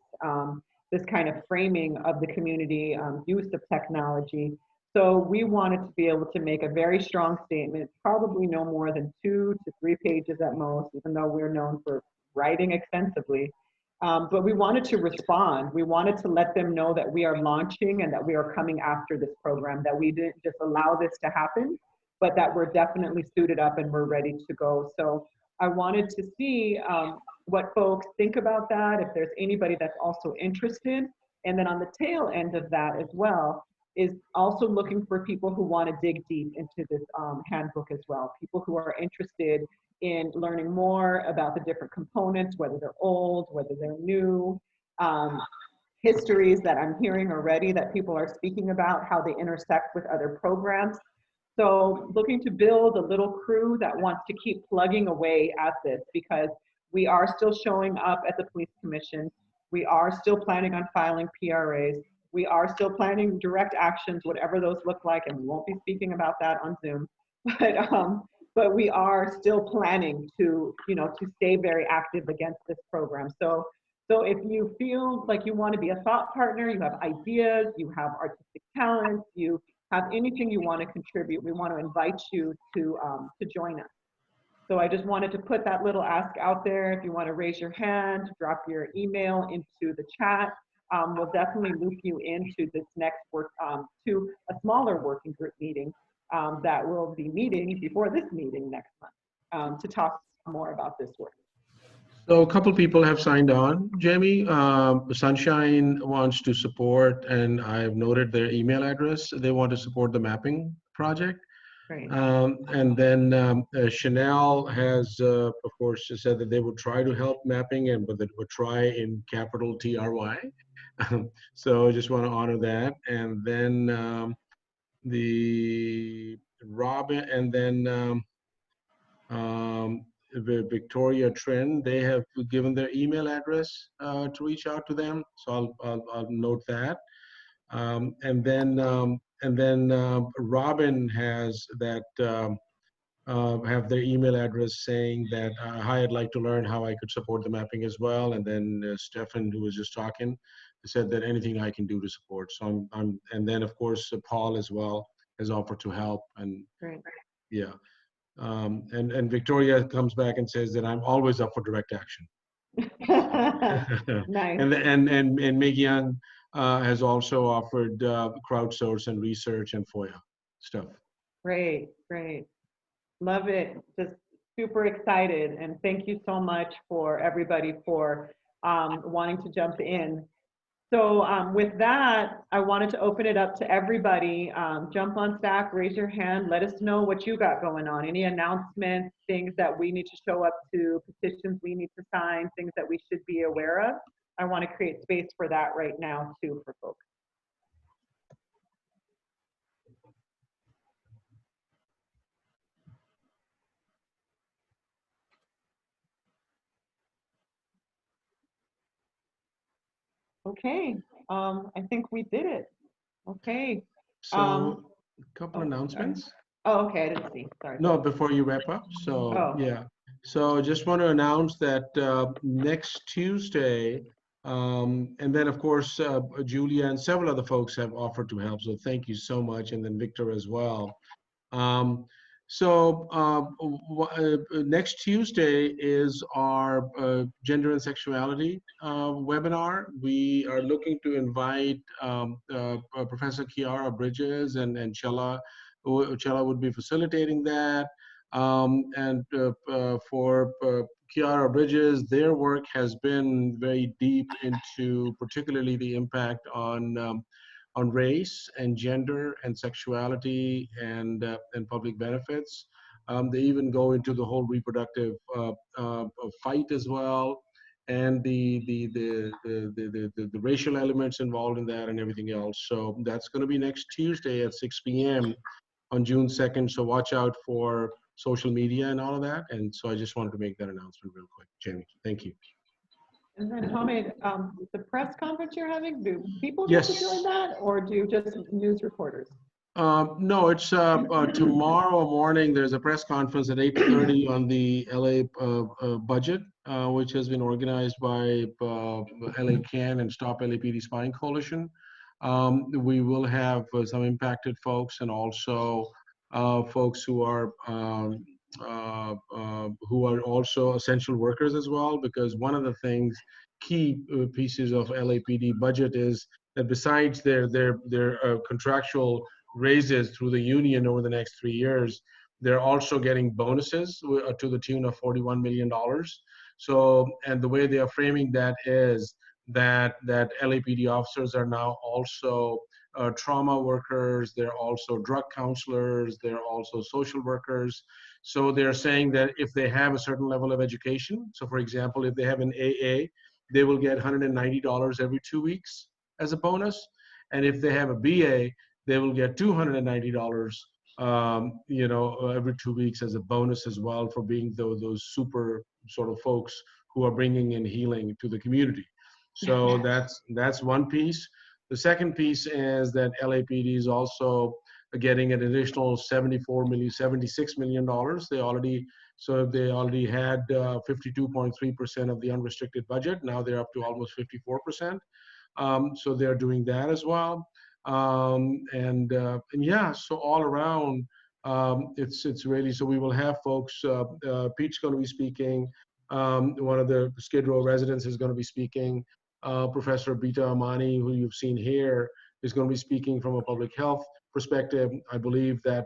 this kind of framing of the community, use of technology. So we wanted to be able to make a very strong statement, probably no more than 2 to 3 pages at most, even though we're known for writing extensively. But we wanted to respond. We wanted to let them know that we are launching and that we are coming after this program, that we didn't just allow this to happen, but that we're definitely suited up and we're ready to go. So I wanted to see what folks think about that, if there's anybody that's also interested. And then on the tail end of that as well, is also looking for people who want to dig deep into this handbook as well. People who are interested in learning more about the different components, whether they're old, whether they're new, histories that I'm hearing already that people are speaking about, how they intersect with other programs. So looking to build a little crew that wants to keep plugging away at this, because we are still showing up at the police commission. We are still planning on filing PRAs. We are still planning direct actions, whatever those look like, and we won't be speaking about that on Zoom. But we are still planning to, you know, to stay very active against this program. So if you feel like you want to be a thought partner, you have ideas, you have artistic talents, you have anything you want to contribute, we want to invite you to join us. So I just wanted to put that little ask out there. If you want to raise your hand, drop your email into the chat. We'll definitely loop you into this next work, to a smaller working group meeting that will be meeting before this meeting next month to talk more about this work. So a couple people have signed on, Jamie. Sunshine wants to support, and I've noted their email address. They want to support the mapping project. Great. And then Chanel has, of course, said that they would try to help mapping, but they would try in capital TRY. So I just want to honor that. And then the Robin, and then Victoria Trend, they have given their email address to reach out to them. So I'll note that. And then Robin has that have their email address saying that hi, I'd like to learn how I could support the mapping as well. And then Stefan, who was just talking, said that anything I can do to support. So and then of course Paul as well has offered to help. And Great. yeah. And Victoria comes back and says that I'm always up for direct action. Nice. And Meg Young has also offered crowdsource and research and FOIA stuff. Great, great. Love it. Just super excited. And thank you so much for everybody for wanting to jump in. So with that, I wanted to open it up to everybody. Jump on stack, raise your hand, let us know what you got going on. Any announcements, things that we need to show up to, petitions we need to sign, things that we should be aware of. I want to create space for that right now too for folks. Okay, I think we did it. Okay. So a couple announcements. Oh, okay, I didn't see, sorry. No, before you wrap up. So yeah. So just want to announce that next Tuesday, and then of course, Julia and several other folks have offered to help. So thank you so much. And then Victor as well. Next Tuesday is our gender and sexuality webinar. We are looking to invite Professor Kiara Bridges and Chella. Chella would be facilitating that. And for Kiara Bridges, their work has been very deep into particularly the impact on race and gender and sexuality and public benefits. They even go into the whole reproductive fight as well, and the racial elements involved in that and everything else. So that's going to be next Tuesday at 6 p.m. on June 2nd. So watch out for social media and all of that. And so I just wanted to make that announcement real quick. Jamie, thank you. And then Tommy, the press conference you're having, do people Yes. get to join that, or do just news reporters? No, it's tomorrow morning. There's a press conference at 8:30 on the LA budget, which has been organized by LA CAN and Stop LAPD Spying Coalition. We will have some impacted folks and also folks who are also essential workers as well, because one of the things, key pieces of LAPD budget is that besides their contractual raises through the union over the next 3 years, they're also getting bonuses to the tune of $41 million. So, and the way they are framing that is that LAPD officers are now also trauma workers, they're also drug counselors, they're also social workers. So they're saying that if they have a certain level of education, so for example, if they have an AA, they will get $190 every 2 weeks as a bonus. And if they have a BA, they will get $290, every 2 weeks as a bonus as well for being those super sort of folks who are bringing in healing to the community. So that's one piece. The second piece is that LAPD is also getting an additional $76 million. They already had 52.3% of the unrestricted budget. Now they're up to almost 54%. So they're doing that as well. And yeah, so all around, it's really, so we will have folks, Pete's going to be speaking. One of the Skid Row residents is going to be speaking. Professor Bita Amani, who you've seen here, is going to be speaking from a public health perspective. I believe that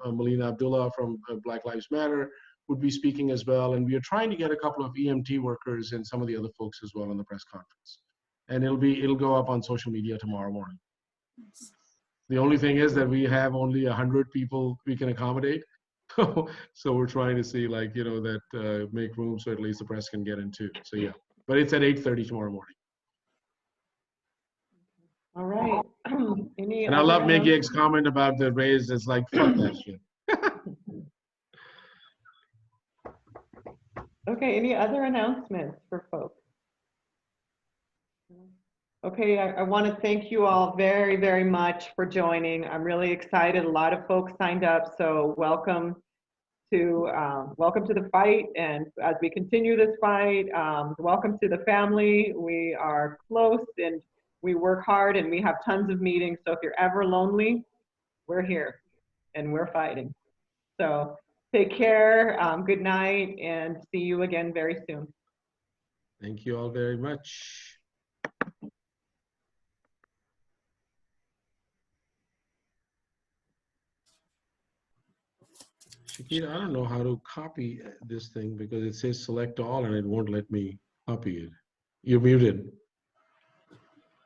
Melina Abdullah from Black Lives Matter would be speaking as well. And we are trying to get a couple of EMT workers and some of the other folks as well on the press conference. And it'll go up on social media tomorrow morning. The only thing is that we have only 100 people we can accommodate. So we're trying to see, that make room so at least the press can get in too. So yeah, but it's at 8:30 tomorrow morning. All right. And I love Maggie X's comment about the raise. It's like, fuck that shit. Okay, any other announcements for folks? Okay, I want to thank you all very, very much for joining. I'm really excited. A lot of folks signed up, so welcome to the fight. And as we continue this fight, welcome to the family. We are close and we work hard and we have tons of meetings. So if you're ever lonely, we're here and we're fighting. So take care, good night, and see you again very soon. Thank you all very much. Shakira, I don't know how to copy this thing because it says select all and it won't let me copy it. You're muted.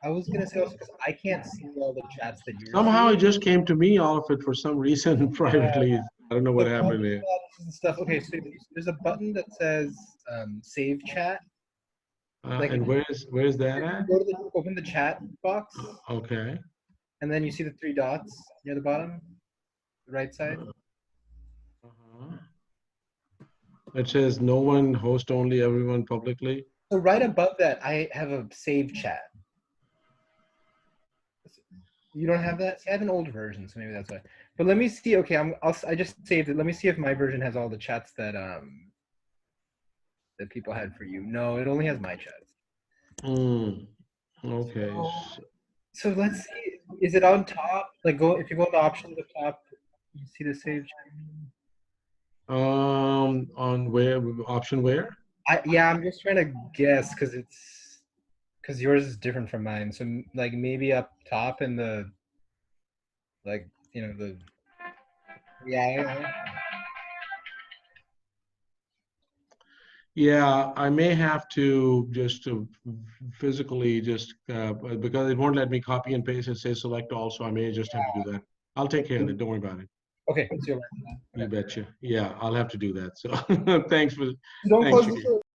I was gonna say also because I can't see all the chats that you're Somehow seeing. it just came to me, all of it, for some reason privately. I don't know what happened there. Stuff. Okay, so there's a button that says save chat. And where's that at? Go to open the chat box. Okay. And then you see the 3 dots near the bottom, the right side. It says no one, host only, everyone publicly. So right above that, I have a save chat. You don't have that? See, I have an old version, so maybe that's why. But let me see. Okay, I just saved it. Let me see if my version has all the chats that that people had for you. No, it only has my chats. Okay. So let's see. Is it on top? Like if you go to the options at the top, you see the save chat. On where? Option where? Yeah, I'm just trying to guess because yours is different from mine. So like maybe up top in the Yeah, I may have to physically because it won't let me copy and paste. It says select all, so I may just have to do that. I'll take care of it. Don't worry about it. Okay. You betcha. Yeah, I'll have to do that. So thanks for. Don't close you. the